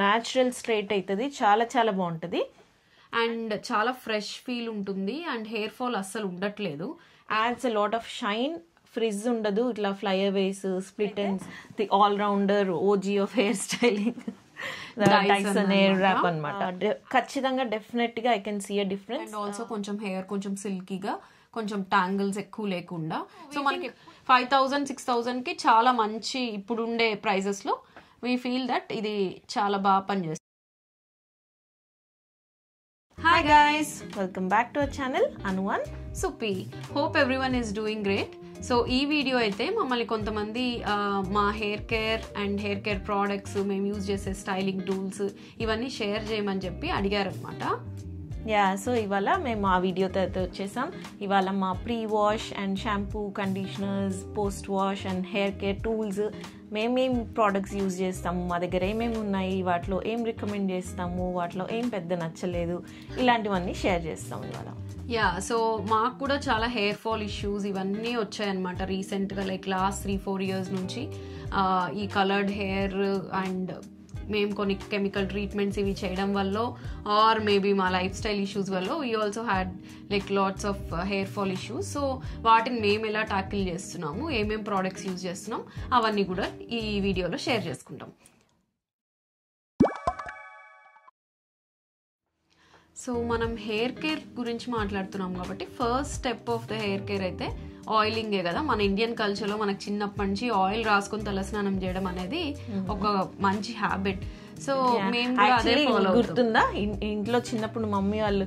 Natural straight అవుతుంది, చాలా చాలా బాగుంటుంది అండ్ చాలా ఫ్రెష్ ఫీల్ ఉంటుంది అండ్ హెయిర్ ఫాల్ అస్సలు ఉండట్లేదు. Adds a lot of shine, frizz ఉండదు, ఇట్లా flyaways, split ends, the all rounder OG of hair styling Dyson hair wrap అన్నమాట. ఖచ్చితంగా డెఫినెట్ గా I can see a difference. And also కొంచెం hair కొంచెం సిల్కీగా, కొంచెం ట్యాంగిల్స్ ఎక్కువ లేకుండా. సో మనకి 5,000 6,000 కి చాలా మంచి ఇప్పుడుండే ప్రైజెస్ లో వీ ఫీల్ దట్ ఇది చాలా బాగా పనిచేస్తుంది. Hi guys, welcome back to our channel Anu and Suppi. Hope everyone is doing great. So ఈ వీడియో అయితే మమ్మల్ని కొంతమంది మా hair care and hair care products, మేము యూజ్ చేసే స్టైలింగ్ టూల్స్ ఇవన్నీ షేర్ చేయమని చెప్పి అడిగారనమాట. యా, సో ఇవాళ మేము ఆ వీడియోతో అయితే వచ్చేసాం. ఇవాళ మా pre wash and shampoo, conditioners, post wash and hair care tools, మేమేం ప్రోడక్ట్స్ యూజ్ చేస్తాము, మా దగ్గర ఏమేమి ఉన్నాయి, వాటిలో ఏం రికమెండ్ చేస్తాము, వాటిలో ఏం పెద్ద నచ్చలేదు, ఇలాంటివన్నీ షేర్ చేస్తాం ఇవాళ. యా, సో మాకు కూడా చాలా హెయిర్ ఫాల్ ఇష్యూస్ ఇవన్నీ వచ్చాయన్నమాట రీసెంట్గా, లైక్ లాస్ట్ 3-4 years నుంచి ఈ కలర్డ్ హెయిర్ అండ్ మేము కొన్ని కెమికల్ ట్రీట్మెంట్స్ ఇవి చేయడం వల్ల ఆర్ మేబీ మా లైఫ్ స్టైల్ ఇష్యూస్ వల్ల we also had like lots of hair fall issues. So వాటిని మేము ఎలా ట్యాకిల్ చేస్తున్నాము, ఏమేం ప్రోడక్ట్స్ యూజ్ చేస్తున్నాం, అవన్నీ కూడా ఈ వీడియోలో షేర్ చేసుకుంటాం. సో మనం హెయిర్ కేర్ గురించి మాట్లాడుతున్నాం కాబట్టి first step of the hair care అయితే ఆయిలింగే కదా. మన ఇండియన్ కల్చర్లో మనకు చిన్నప్పటి నుంచి ఆయిల్ రాసుకొని తలస్నానం చేయడం అనేది ఒక మంచి హ్యాబిట్. సో మేము గుర్తుందా, ఇంట్లో చిన్నప్పుడు మమ్మీ వాళ్ళు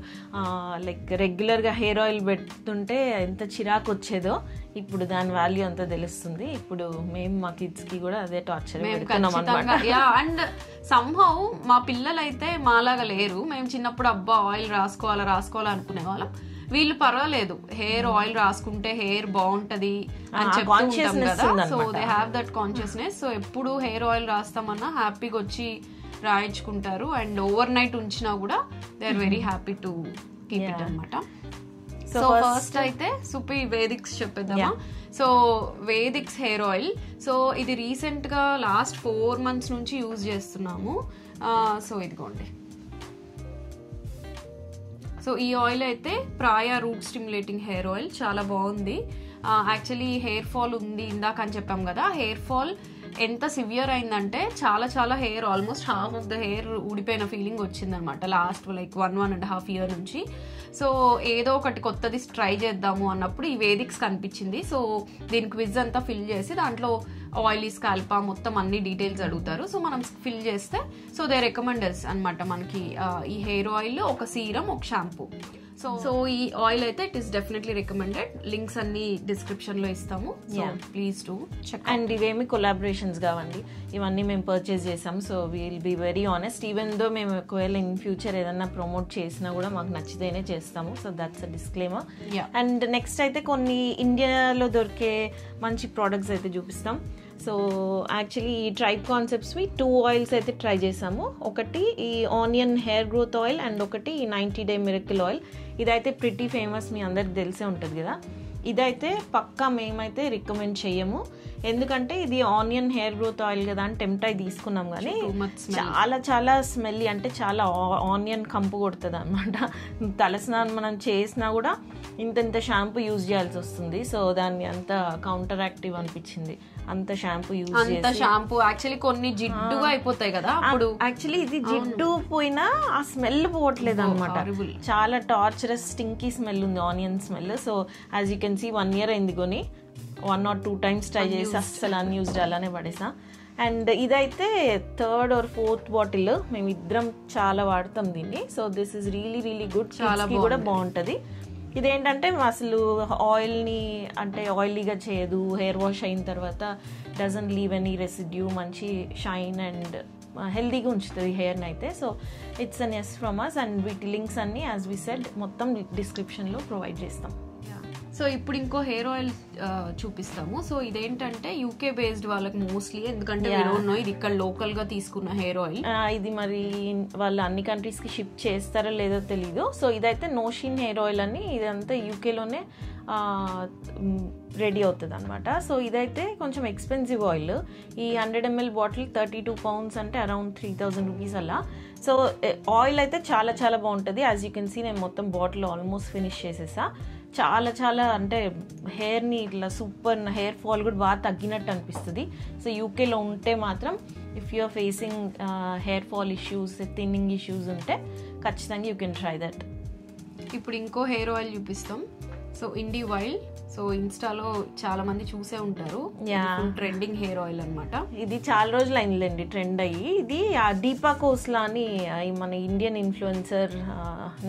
లైక్ రెగ్యులర్ గా హెయిర్ ఆయిల్ పెడుతుంటే ఎంత చిరాకు వచ్చేదో, ఇప్పుడు దాని వాల్యూ అంతా తెలుస్తుంది. ఇప్పుడు మేము మా కిడ్స్ కి కూడా అదే టార్చర్ అండ్ సంహౌ మా పిల్లలైతే మాలాగా లేరు. మేము చిన్నప్పుడు అబ్బా ఆయిల్ రాసుకోవాలా అనుకునే వాళ్ళం. వీళ్ళు పర్వాలేదు, హెయిర్ ఆయిల్ రాసుకుంటే హెయిర్ బాగుంటది అని చెప్తుంటాం కదా. So they have that consciousness. So ఎప్పుడు హెయిర్ ఆయిల్ రాస్తామన్నా హ్యాపీగా వచ్చి రాయించుకుంటారు అండ్ ఓవర్ నైట్ ఉంచినా కూడా they are very happy to keep it అనమాట. సో ఫస్ట్ అయితే సుపి వేదిక్స్ చెప్పేద్దామా. So Vedix hair oil, so ఇది రీసెంట్ గా లాస్ట్ 4 months నుంచి యూజ్ చేస్తున్నాము. సో ఇదిగోండి. సో ఈ ఆయిల్ అయితే ప్రాయ రూట్ స్టిమ్యులేటింగ్ హెయిర్ ఆయిల్, చాలా బాగుంది. యాక్చువల్లీ హెయిర్ ఫాల్ ఉంది ఇందాక అని చెప్పాం కదా, హెయిర్ ఫాల్ ఎంత సివియర్ అయిందంటే చాలా hair, almost half of the hair ఊడిపోయిన ఫీలింగ్ వచ్చిందనమాట లాస్ట్ లైక్ 1.5 year నుంచి. సో ఏదో ఒకటి కొత్తది ట్రై చేద్దాము అన్నప్పుడు ఈ వేదిక్స్ కనిపించింది. సో దీని క్విజ్ అంతా ఫిల్ చేసి దాంట్లో ఆయిలీ స్కాల్పా మొత్తం అన్ని డీటెయిల్స్ అడుగుతారు. సో మనం ఫిల్ చేస్తే సో దే రికమెండర్స్ అనమాట మనకి ఈ హెయిర్ ఆయిల్, ఒక సీరం, ఒక షాంపూ. సో ఈ ఆయిల్ అయితే it is definitely recommended. Links అన్ని డిస్క్రిప్షన్ లో ఇస్తాము, so please do check. And ఇవేమి కొలాబరేషన్స్ కావండి, ఇవన్నీ మేము పర్చేస్ చేసాం. So will be very honest, even though మేము ఒకవేళ ఇన్ ఫ్యూచర్ ఏదన్నా ప్రమోట్ చేసినా కూడా మాకు నచ్చితేనే చేస్తాము. So that's a disclaimer. And next అయితే కొన్ని ఇండియాలో దొరికే మంచి ప్రోడక్ట్స్ అయితే చూపిస్తాం. సో యాక్చువల్లీ ఈ ట్రైబ్ కాన్సెప్ట్స్వి 2 oils అయితే ట్రై చేసాము. ఒకటి ఈ onion hair growth oil and ఒకటి ఈ 90 day మిరకిల్ ఆయిల్. ఇదైతే ప్రిటీ ఫేమస్, మీ అందరికి తెలిసే ఉంటుంది కదా. ఇదైతే పక్కా మేమైతే రికమెండ్ చెయ్యము, ఎందుకంటే ఇది ఆనియన్ హెయిర్ గ్రోత్ ఆయిల్ కదా అని టెంప్ట్ అయి తీసుకున్నాం. కానీ చాలా స్మెల్లీ, అంటే చాలా ఆనియన్ కంపు కొడుతుంది అనమాట. తలస్నానం మనం చేసినా కూడా ఇంత షాంపూ యూజ్ చేయాల్సి వస్తుంది. సో దాన్ని అంత కౌంటర్ యాక్టివ్ అనిపించింది, అంత షాంపూ యూజ్ చేసి. షాంపూ యాక్చువల్లీ కొన్ని జిడ్డుగా అయిపోతాయి కదా, అప్పుడు యాక్చువల్లీ ఇది జిడ్డు పోయినా ఆ స్మెల్ పోవట్లేదు అనమాట. చాలా టార్చరస్ స్టింకీ స్మెల్ ఉంది, onion smell. So as you can see 1 year అయింది కొని 1 or 2 times ట్రై చేసి అస్సలు అన్యూజ్డ్ అలానే పడేసా. అండ్ ఇదైతే 3rd or 4th బాటిల్, మేము ఇద్దరం చాలా వాడతాం దీన్ని. So this is really good, చాలా కూడా బాగుంటుంది. ఇదేంటంటే అసలు ఆయిల్ని అంటే ఆయిలీగా చేయదు, హెయిర్ వాష్ అయిన తర్వాత డజంట్ లీవ్ ఎనీ రెసిడ్యూ, మంచి షైన్ అండ్ హెల్దీగా ఉంచుతుంది హెయిర్ని అయితే. So it's an yes from us. And వీటి లింక్స్ అన్ని యాజ్ వి సెడ్ మొత్తం డిస్క్రిప్షన్లో ప్రొవైడ్ చేస్తాం. సో సో ఇప్పుడు ఇంకో హెయిర్ ఆయిల్ చూపిస్తాము. సో ఇదేంటంటే యూకే బేస్డ్ వాళ్ళకి మోస్ట్లీ, ఎందుకంటే ఇది ఇక్కడ లోకల్ గా తీసుకున్న హెయిర్ ఆయిల్. ఇది మరి వాళ్ళు అన్ని కంట్రీస్ కి షిప్ చేస్తారో లేదో తెలీదు. సో ఇదైతే నోషిన్ హెయిర్ ఆయిల్ అని, ఇదంతా యూకేలోనే రెడీ అవుతుంది అనమాట. సో ఇదైతే కొంచెం ఎక్స్పెన్సివ్ ఆయిల్. ఈ 100 ml బాటిల్ 32 pounds అంటే అరౌండ్ 3000 రూపీస్ అలా. సో ఆయిల్ అయితే చాలా చాలా బాగుంటుంది. యాజ్ యూ కెన్ సీ నేను మొత్తం బాటిల్ ఆల్మోస్ట్ ఫినిష్ చేసేసా. చాలా చాలా అంటే హెయిర్ని ఇట్లా సూపర్, హెయిర్ ఫాల్ కూడా బాగా తగ్గినట్టు అనిపిస్తుంది. సో యూకేలో ఉంటే మాత్రం if you are facing hair fall issues, thinning issues ఉంటే ఖచ్చితంగా యూ కెన్ ట్రై దట్. ఇప్పుడు ఇంకో హెయిర్ ఆయిల్ చూపిస్తాం. So indie wild. సో ఇన్స్టాలో చాలా మంది చూసే ఉంటారు, ట్రెండింగ్ హెయిర్ ఆయిల్ అనమాట. ఇది చాలా రోజులు అయిందిలేండి ట్రెండ్ అయ్యి. ఇది దీపా కోస్లా అని మన ఇండియన్ ఇన్ఫ్లుయెన్సర్,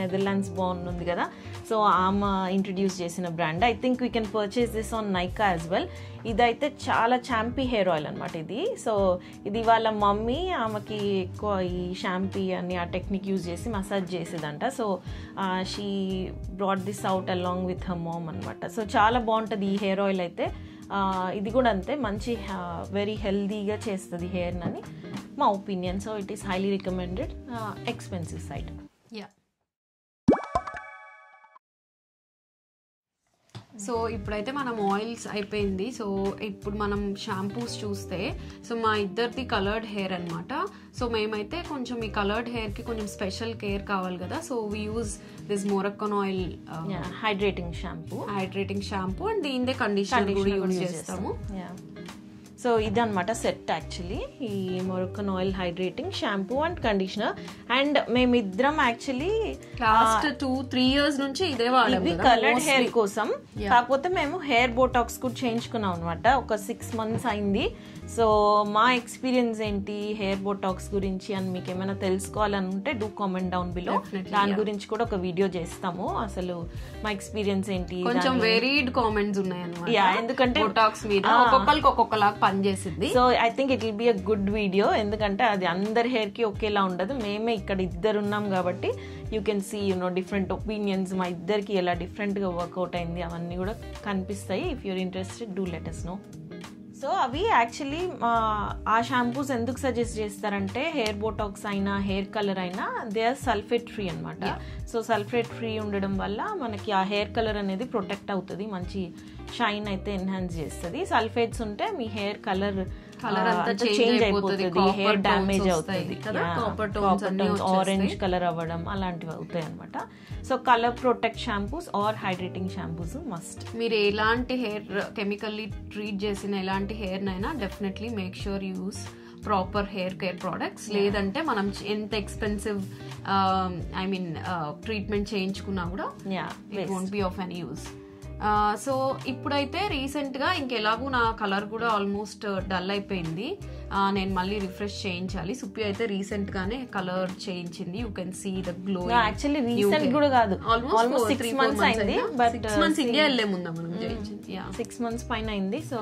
నెదర్లాండ్స్ బాన్ ఉంది కదా, సో ఆమె ఇంట్రడ్యూస్ చేసిన brand. I think we can purchase this on Nykaa as well. ఇదైతే చాలా చాంపీ హెయిర్ ఆయిల్ అనమాట ఇది. సో ఇది వాళ్ళ మమ్మీ ఆమెకి ఎక్కువ ఈ షాంపీ అని ఆ టెక్నిక్ యూజ్ చేసి మసాజ్ చేసేదంట. So she brought this out along with her mom అనమాట. సో చాలా బాగుంటుంది ఈ హెయిర్ ఆయిల్ అయితే. ఇది కూడా అంతే, మంచి వెరీ హెల్దీగా చేస్తుంది హెయిర్ అని మా opinion. So it is highly recommended, expensive side. Yeah. So ఇప్పుడైతే మనం ఆయిల్స్ అయిపోయింది. సో ఇప్పుడు మనం షాంపూస్ చూస్తే, సో మా ఇద్దరిది కలర్డ్ హెయిర్ అనమాట. సో మేమైతే కొంచెం ఈ కలర్డ్ హెయిర్ కి కొంచెం స్పెషల్ కేర్ కావాలి కదా. So we use this Moroccan oil hydrating shampoo and దీనిదే కండిషనర్ కూడా యూజ్ చేస్తాము. సో ఇదనమాట సెట్ యాక్చువల్లీ, ఈ Moroccan oil hydrating shampoo and conditioner. And మేమిద్దరం యాక్చువల్లీ లాస్ట్ 2-3 years నుంచి ఇదే వాడాము కలర్డ్ హెయిర్ కోసం. కాకపోతే మేము హెయిర్ బోటాక్స్ కూడా చేయించుకున్నాం అనమాట. ఒక 6 months అయింది. సో మా ఎక్స్పీరియన్స్ ఏంటి హెయిర్ బోటాక్స్ గురించి అని మీకు ఏమైనా తెలుసుకోవాలనుకుంటే డూ కామెంట్ డౌన్ బిలో. దాని గురించి కూడా ఒక వీడియో చేస్తాము. అసలు మా ఎక్స్పీరియన్స్ ఏంటి, కొంచెం వేరీడ్ కామెంట్స్ ఉన్నాయి అన్నమాట. ఎందుకంటే బోటాక్స్ మీద ఒక్కొక్కరికి ఒక్కొక్కలాగా పనిచేసింది. So I think it will be a good video, ఎందుకంటే అది అందరి హెయిర్ కి ఒకేలా ఉండదు. మేమే ఇక్కడ ఇద్దరు ఉన్నాం కాబట్టి you can see different opinions, మా ఇద్దరికి ఎలా డిఫరెంట్ గా వర్కౌట్ అయింది అవన్నీ కూడా కనిపిస్తాయి. If you're interested do let us know. So అవి యాక్చువల్లీ ఆ షాంపూస్ ఎందుకు సజెస్ట్ చేస్తారంటే హెయిర్ బోటాక్స్ అయినా హెయిర్ కలర్ అయినా దే ఆర్ సల్ఫేట్ ఫ్రీ అనమాట. సో సల్ఫేట్ ఫ్రీ ఉండడం వల్ల మనకి ఆ హెయిర్ కలర్ అనేది ప్రొటెక్ట్ అవుతుంది, మంచి షైన్ అయితే ఎన్హాన్స్ చేస్తుంది. సల్ఫేట్స్ ఉంటే మీ హెయిర్ కలర్ అంతా చేంజ్ అయిపోతుంది, హెయిర్ డ్యామేజ్ అవుతుంది, ఆరెంజ్ కలర్ అవ్వడం అలాంటివి అవుతాయి అనమాట. So colour protect shampoos or hydrating shampoos must. మీరు ఎలాంటి హెయిర్ కెమికల్లీ ట్రీట్ చేసిన ఎలాంటి హెయిర్ నైనా definitely make sure use proper hair care products. లేదంటే మనం ఎంత ఎక్స్పెన్సివ్ ట్రీట్మెంట్ చేయించుకున్నా కూడా it won't be of any use. So ఇప్పుడైతే రీసెంట్గా ఇంకెలాగూ నా కలర్ కూడా ఆల్మోస్ట్ డల్ అయిపోయింది. నేను మళ్ళీ రిఫ్రెష్ చేయించాలి. సుప్పి అయితే రీసెంట్ గానే కలర్ చేయించింది. You can see the glow. Actually recent కూడా కాదు, ఆల్మోస్ట్ 6 months అయింది. బట్ 6 months ఇండియా వెళ్ళే ముందా మనం చేయించింది. 6 months పైన అయింది. సో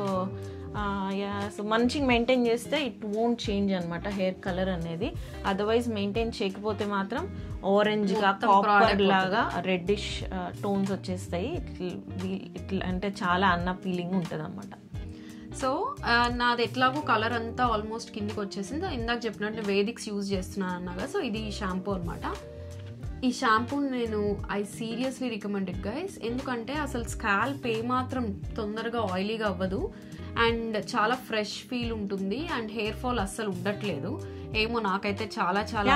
సో మంచిగా మెయింటైన్ చేస్తే ఇట్ వోంట్ చేంజ్ అనమాట హెయిర్ కలర్ అనేది. అదర్వైజ్ మెయింటైన్ చేయకపోతే మాత్రం ఆరెంజ్ గా కాపర్ లాగా రెడ్డిష్ టోన్స్ వచ్చేస్తాయి. ఇట్లా అంటే చాలా అన్అపీలింగ్ ఉంటుంది అనమాట. సో నాది ఎట్లాగో కలర్ అంతా ఆల్మోస్ట్ కిందికి వచ్చేసింది. ఇందాక చెప్పినట్టు వేదిక్స్ యూజ్ చేస్తున్నాను అన్నగా. సో ఇది షాంపూ అనమాట. ఈ షాంపూ నేను ఐ సీరియస్లీ రికమెండెడ్ గైస్. ఎందుకంటే అసలు స్కాల్ప్ ఏమాత్రం తొందరగా ఆయిలీగా అవ్వదు అండ్ చాలా ఫ్రెష్ ఫీల్ ఉంటుంది అండ్ హెయిర్ ఫాల్ అస్సలు ఉండట్లేదు. ఏమో నాకైతే చాలా చాలా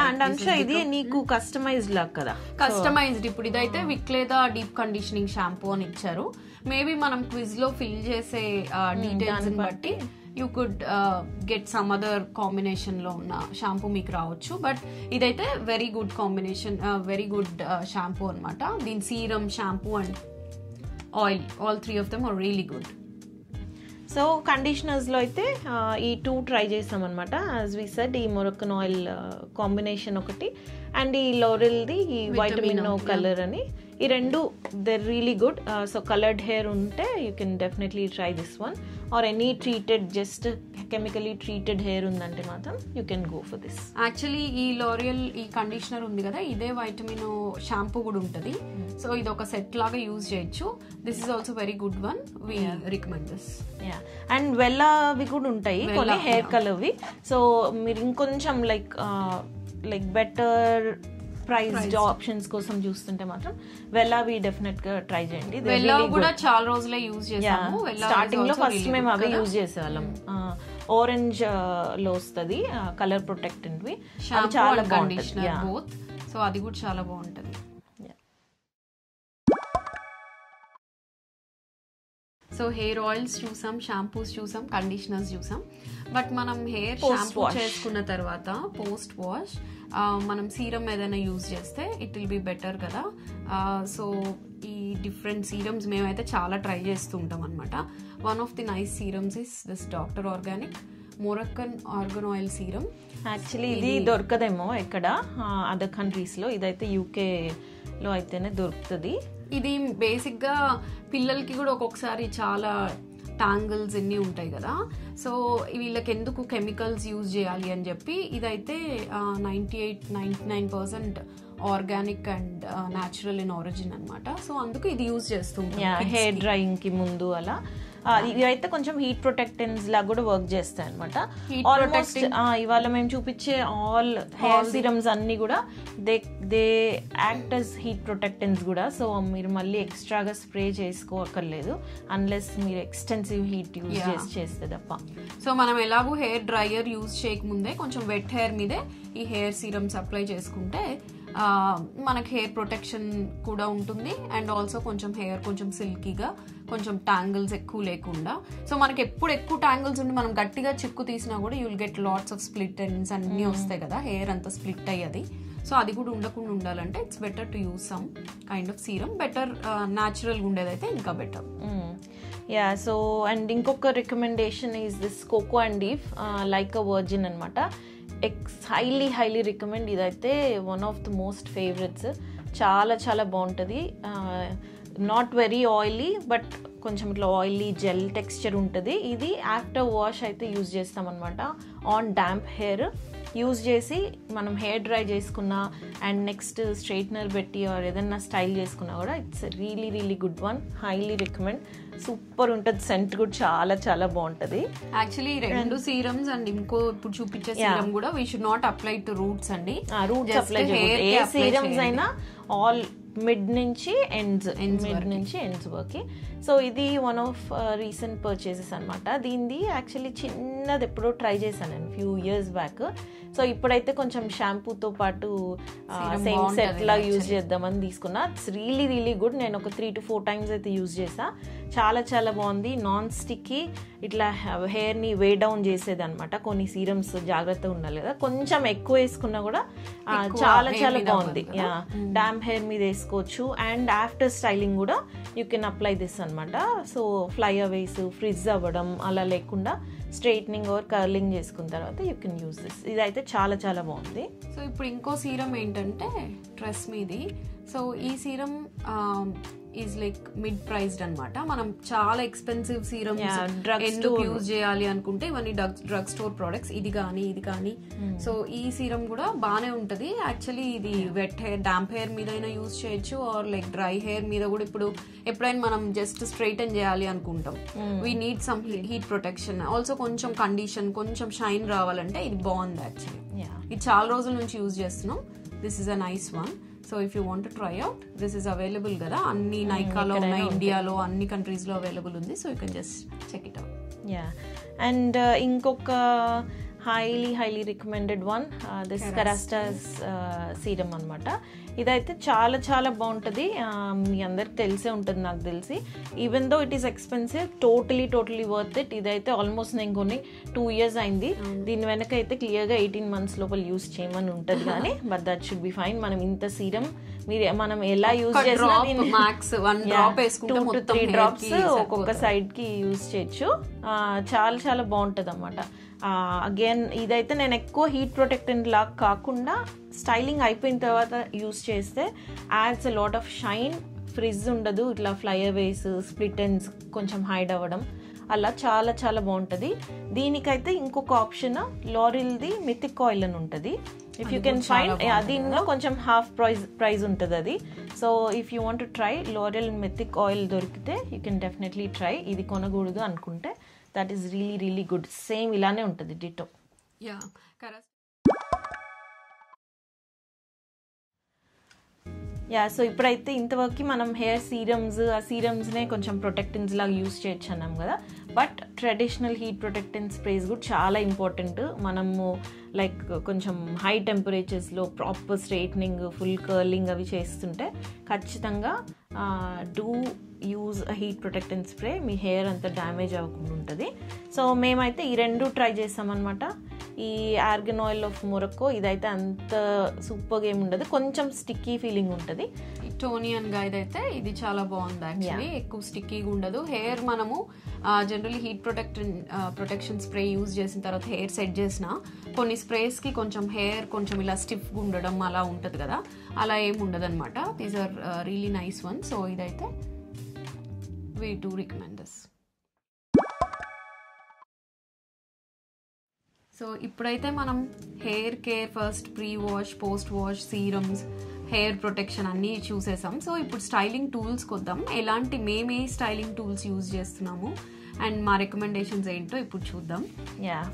ఇది నీకు కస్టమైజ్డ్ లాగా కదా, కస్టమైజ్డ్. ఇప్పుడు ఇదైతే విక్లేదా డీప్ కండిషనింగ్ షాంపూ అని ఇచ్చారు. మేబీ మనం క్విజ్ లో ఫిల్ చేసే డీటెయిల్స్ బట్టి you could get some other combination లో ఉన్న షాంపూ మీకు రావచ్చు. బట్ ఇదైతే very good combination, very good shampoo అనమాట. దీని serum, shampoo and oil, all 3 of them are really good. So conditioners లో అయితే ఈ 2 ట్రై చేస్తాం అనమాట. యాజ్ వి సెడ్ ఈ మొరక్కన్ ఆయిల్ కాంబినేషన్ ఒకటి అండ్ ఈ లోరెల్ ది ఈ వైటమిన్ కలర్ అని ఈ రెండు they really good. So coloured hair ఉంటే you can definitely try this one. Or any treated just chemically treated hair ఉందంటే మాత్రం you can go for this. Actually ఈ లోరియల్ ఈ కండిషనర్ ఉంది కదా, ఇదే వైటమిన్ షాంపూ కూడా ఉంటుంది. సో ఇది ఒక సెట్ లాగా యూజ్ చేయొచ్చు. This is also very good one. We recommend this. And వెల్లావి కూడా ఉంటాయి కొన్ని హెయిర్ కలర్వి. సో మీరు ఇంకొంచెం లైక్ బెటర్ ప్రైస్డ్ ఆప్షన్స్ కోసం చూస్తుంటే మాత్రం వెల్లావి డెఫినెట్ గా ట్రై చేయండి. వెల్లా కూడా చాలా రోజులే యూజ్ చేసాము. స్టార్టింగ్ లో ఫస్ట్ మేము అవే యూజ్ చేసేవాళ్ళం. ఆరెంజ్ లో వస్తుంది కలర్ ప్రొటెక్టెంట్ వి, చాలా కండిషనర్ బోత్. సో అది కూడా చాలా బాగుంటది. సో హెయిర్ ఆయిల్స్ చూసాం, షాంపూస్ చూసాం, కండిషనర్స్ చూసాం. బట్ మనం హెయిర్ షాంపూ చేసుకున్న తర్వాత పోస్ట్ వాష్ మనం సీరం ఏదైనా యూజ్ చేస్తే ఇట్ విల్ బి బెటర్ కదా. సో ఈ డిఫరెంట్ సీరమ్స్ మేమైతే చాలా ట్రై చేస్తూ ఉంటాం అనమాట. One of the nice serums is this doctor organic Moroccan argan oil serum. Actually ఇది దొరకదేమో ఎక్కడ అదర్ కంట్రీస్ లో, ఇదైతే యూకే లో అయితేనే దొరుకుతుంది. ఇది బేసిక్ గా పిల్లలకి కూడా ఒక్కొక్కసారి చాలా టాంగిల్స్ ఎన్ని ఉంటాయి కదా. సో వీళ్ళకి ఎందుకు కెమికల్స్ యూజ్ చేయాలి అని చెప్పి ఇదైతే 98-99% organic and natural in origin అనమాట. సో అందుకు ఇది యూజ్ చేస్తుంటాం హెయిర్ డ్రైయింగ్ కి ముందు అలా. ఇవైతే కొంచెం హీట్ ప్రొటెక్టెన్స్ లాగా కూడా వర్క్ చేస్తాయి అనమాట. ఆల్మోస్ట్ ఇవాళ మేము చూపించే ఆల్ హెయిర్ సీరమ్స్ అన్ని కూడా దే యాక్ట్ as హీట్ ప్రొటెక్టెన్స్ కూడా. సో మీరు మళ్ళీ ఎక్స్ట్రాగా స్ప్రే చేసుకోకర్లేదు అన్లెస్ మీరు ఎక్స్టెన్సివ్ హీట్ యూజ్ చేస్తే తప్ప. సో మనం ఎలాగో హెయిర్ డ్రైయర్ యూజ్ చేయకముందే కొంచెం వెట్ హెయిర్ మీదే ఈ హెయిర్ సీరమ్స్ అప్లై చేసుకుంటే మనకి హెయిర్ ప్రొటెక్షన్ కూడా ఉంటుంది. అండ్ ఆల్సో కొంచెం హెయిర్ కొంచెం సిల్కీగా, కొంచెం ట్యాంగిల్స్ ఎక్కువ లేకుండా. సో మనకి ఎప్పుడు ఎక్కువ ట్యాంగిల్స్ ఉండి మనం గట్టిగా చిక్కు తీసినా కూడా you will get lots of split ends అన్నీ వస్తాయి కదా, హెయిర్ అంతా స్ప్లిట్ అయ్యేది. సో అది కూడా ఉండకుండా ఉండాలంటే it's better to use some kind of serum. Better న్యాచురల్గా ఉండేదైతే ఇంకా బెటర్. సో అండ్ ఇంకొక recommendation is this cocoa and ఈఫ్ లైక్ అ వర్జిన్ అనమాట. Highly recommend. ఇదైతే one of the most favourites. చాలా చాలా బాగుంటుంది. నాట్ వెరీ ఆయిలీ బట్ కొంచెం ఇట్లా ఆయిలీ జెల్ టెక్స్చర్ ఉంటుంది. ఇది ఆఫ్టర్ వాష్ అయితే యూజ్ చేస్తాం అనమాట. ఆన్ డాంప్ హెయిర్ యూజ్ చేసి మనం హెయిర్ డ్రై చేసుకున్నా అండ్ నెక్స్ట్ స్ట్రైట్నర్ పెట్టి ఆర్ ఏదన్నా స్టైల్ చేసుకున్నా కూడా it's really good one. Highly recommend. Super ఉంటుంది. సెంట్ కూడా చాలా చాలా బాగుంటది. యాక్చువల్లీ రెండు సీరమ్స్ అండ్ ఇంకో ఇప్పుడు చూపించే సీరం కూడా we should not apply to roots అండి. రూట్స్ అప్లై చేయకూడదు. ఏ సీరమ్స్ అయినా ఆల్ మిడ్ నుంచి ఎండ్స్ వరకు. సో ఇది వన్ ఆఫ్ రీసెంట్ పర్చేసెస్ అనమాట. దీనిది యాక్చువల్లీ చిన్నది ఎప్పుడో ట్రై చేశాను నేను ఫ్యూ ఇయర్స్ బ్యాక్. సో ఇప్పుడైతే కొంచెం షాంపూతో పాటు సేమ్ సెట్ లా యూజ్ చేద్దామని తీసుకున్నా. It's really good. నేను ఒక 3 to 4 times అయితే యూజ్ చేసా. చాలా చాలా బాగుంది. నాన్ స్టిక్కీ, ఇట్లా హెయిర్ ని వే డౌన్ చేసేది అనమాట. కొన్ని సీరమ్స్ జాగ్రత్తగా ఉండాలి కదా, కొంచెం ఎక్కువ వేసుకున్నా కూడా చాలా చాలా బాగుంది. డాంప్ హెయిర్ మీద వేసుకోవచ్చు. అండ్ ఆఫ్టర్ స్టైలింగ్ కూడా యూ కెన్ అప్లై దిస్ అనమాట. సో ఫ్లై అవేస్, ఫ్రిజ్ అవ్వడం అలా లేకుండా స్ట్రైట్నింగ్ ఆర్ కర్లింగ్ చేసుకున్న తర్వాత యూ కెన్ యూజ్ దిస్. ఇదైతే చాలా చాలా బాగుంది. సో ఇప్పుడు ఇంకో సీరం ఏంటంటే ట్రెస్ మీది. సో ఈ serum is like mid priced అనమాట. మనం చాలా ఎక్స్పెన్సివ్ సీరమ్స్ ఎందుకు యూజ్ చేయాలి అనుకుంటే ఇవన్నీ డ్రగ్ స్టోర్ ప్రొడక్ట్స్, ఇది కానీ సో ఈ సీరం కూడా బాగానే ఉంటది. యాక్చువల్లీ ఇది వెట్ హెయిర్, డాంప్ హెయిర్ మీద అయినా యూజ్ చేయొచ్చు ఆర్ లైక్ డ్రై హెయిర్ మీద కూడా. ఇప్పుడు ఎప్పుడైనా మనం జస్ట్ స్ట్రైటన్ చేయాలి అనుకుంటాం, we need some heat protection, also కొంచెం కండిషన్, కొంచెం షైన్ రావాలంటే ఇది బాగుంది. యాక్చువల్లీ ఇది చాలా రోజుల నుంచి యూజ్ చేస్తున్నాం. This is a nice one. So if you want to try out, this is available కదా, అన్ని నైకాలో ఉన్నాయి, ఇండియాలో అన్ని కంట్రీస్ లో అవైలబుల్ ఉంది. So you can just check it out. And ఇంకొక highly recommended one, this Kerasta's serum అనమాట. ఇదైతే చాలా చాలా బాగుంటుంది. మీ అందరికి తెలిసే ఉంటుంది నాకు తెలిసి. Even though it is expensive, totally worth it. ఇదైతే ఆల్మోస్ట్ నేను కొన్ని 2 years అయింది. దీని వెనక అయితే క్లియర్గా 18 months లోపల యూజ్ చేయమని ఉంటుంది కానీ but that should be fine. మనం ఇంత సీరం మనం ఎలా యూజ్ చేసినా 2 to 3 drops ఒక్కొక్క సైడ్ కి యూజ్ చేయొచ్చు. చాలా చాలా బాగుంటుంది అనమాట. అగైన్ ఇదైతే నేను ఎక్కువ హీట్ ప్రొటెక్టెంట్ లాగా కాకుండా స్టైలింగ్ అయిపోయిన తర్వాత యూస్ చేస్తే ads a lot of shine, frizz ఉండదు, ఇట్లా ఫ్లైఅవేస్, స్ప్లిట్ ఎండ్స్ కొంచెం హైడ్ అవ్వడం అలా చాలా చాలా బాగుంటుంది. దీనికైతే ఇంకొక ఆప్షన్ లారియల్ది మిథిక్ ఆయిల్ అని ఉంటుంది. ఇఫ్ యూ కెన్ ఫైండ్ దీనిలో కొంచెం హాఫ్ ప్రైస్ ఉంటుంది అది. So if you want to try L'Oréal mythic oil దొరికితే యూ కెన్ డెఫినెట్లీ ట్రై. ఇది కొనకూడదు అనుకుంటే that is really really good. Same ఇలానే ఉంటుంది డిటో. Yeah correct. సో ఇప్పుడైతే ఇంతవరకు మనం హెయిర్ సీరమ్స్, ఆ సీరమ్స్నే కొంచెం ప్రొటెక్టెన్స్ లాగా యూస్ చేయొచ్చు అన్నాం కదా. But traditional heat protectants sprays కూడా చాలా ఇంపార్టెంట్. మనము లైక్ కొంచెం హై టెంపరేచర్స్లో ప్రాపర్ స్ట్రైట్నింగ్, ఫుల్ కర్లింగ్ అవి చేస్తుంటే ఖచ్చితంగా do use a heat protectants spray. మీ హెయిర్ అంత డ్యామేజ్ అవ్వకుండా ఉంటుంది. సో మేమైతే ఈ రెండు ట్రై చేస్తామన్నమాట. ఈ ఆర్గన్ ఆయిల్ ఆఫ్ మొరక్కో ఇదైతే అంత సూపర్గా ఏమి ఉండదు, కొంచెం స్టిక్కీ ఫీలింగ్ ఉంటుంది. టోనియన్గా ఇదైతే ఇది చాలా బాగుంది యాక్చువల్లీ. ఎక్కువ స్టిక్కీగా ఉండదు. హెయిర్ మనము generally heat protection spray use చేసిన తర్వాత హెయిర్ సెట్ చేసిన కొన్ని స్ప్రేస్కి కొంచెం హెయిర్ కొంచెం ఇలా స్టిఫ్గా ఉండడం అలా ఉంటుంది కదా, అలా ఏమి ఉండదు అనమాట. These are really nice one. So ఇదైతే we do recommend this. So ఇప్పుడైతే మనం hair care, first pre wash, post wash, serums, hair protection అన్నీ చూసేసాం. సో ఇప్పుడు స్టైలింగ్ టూల్స్కి వద్దాం. మేమే స్టైలింగ్ టూల్స్ యూజ్ చేస్తున్నాము అండ్ మా రికమెండేషన్స్ ఏంటో ఇప్పుడు చూద్దాం.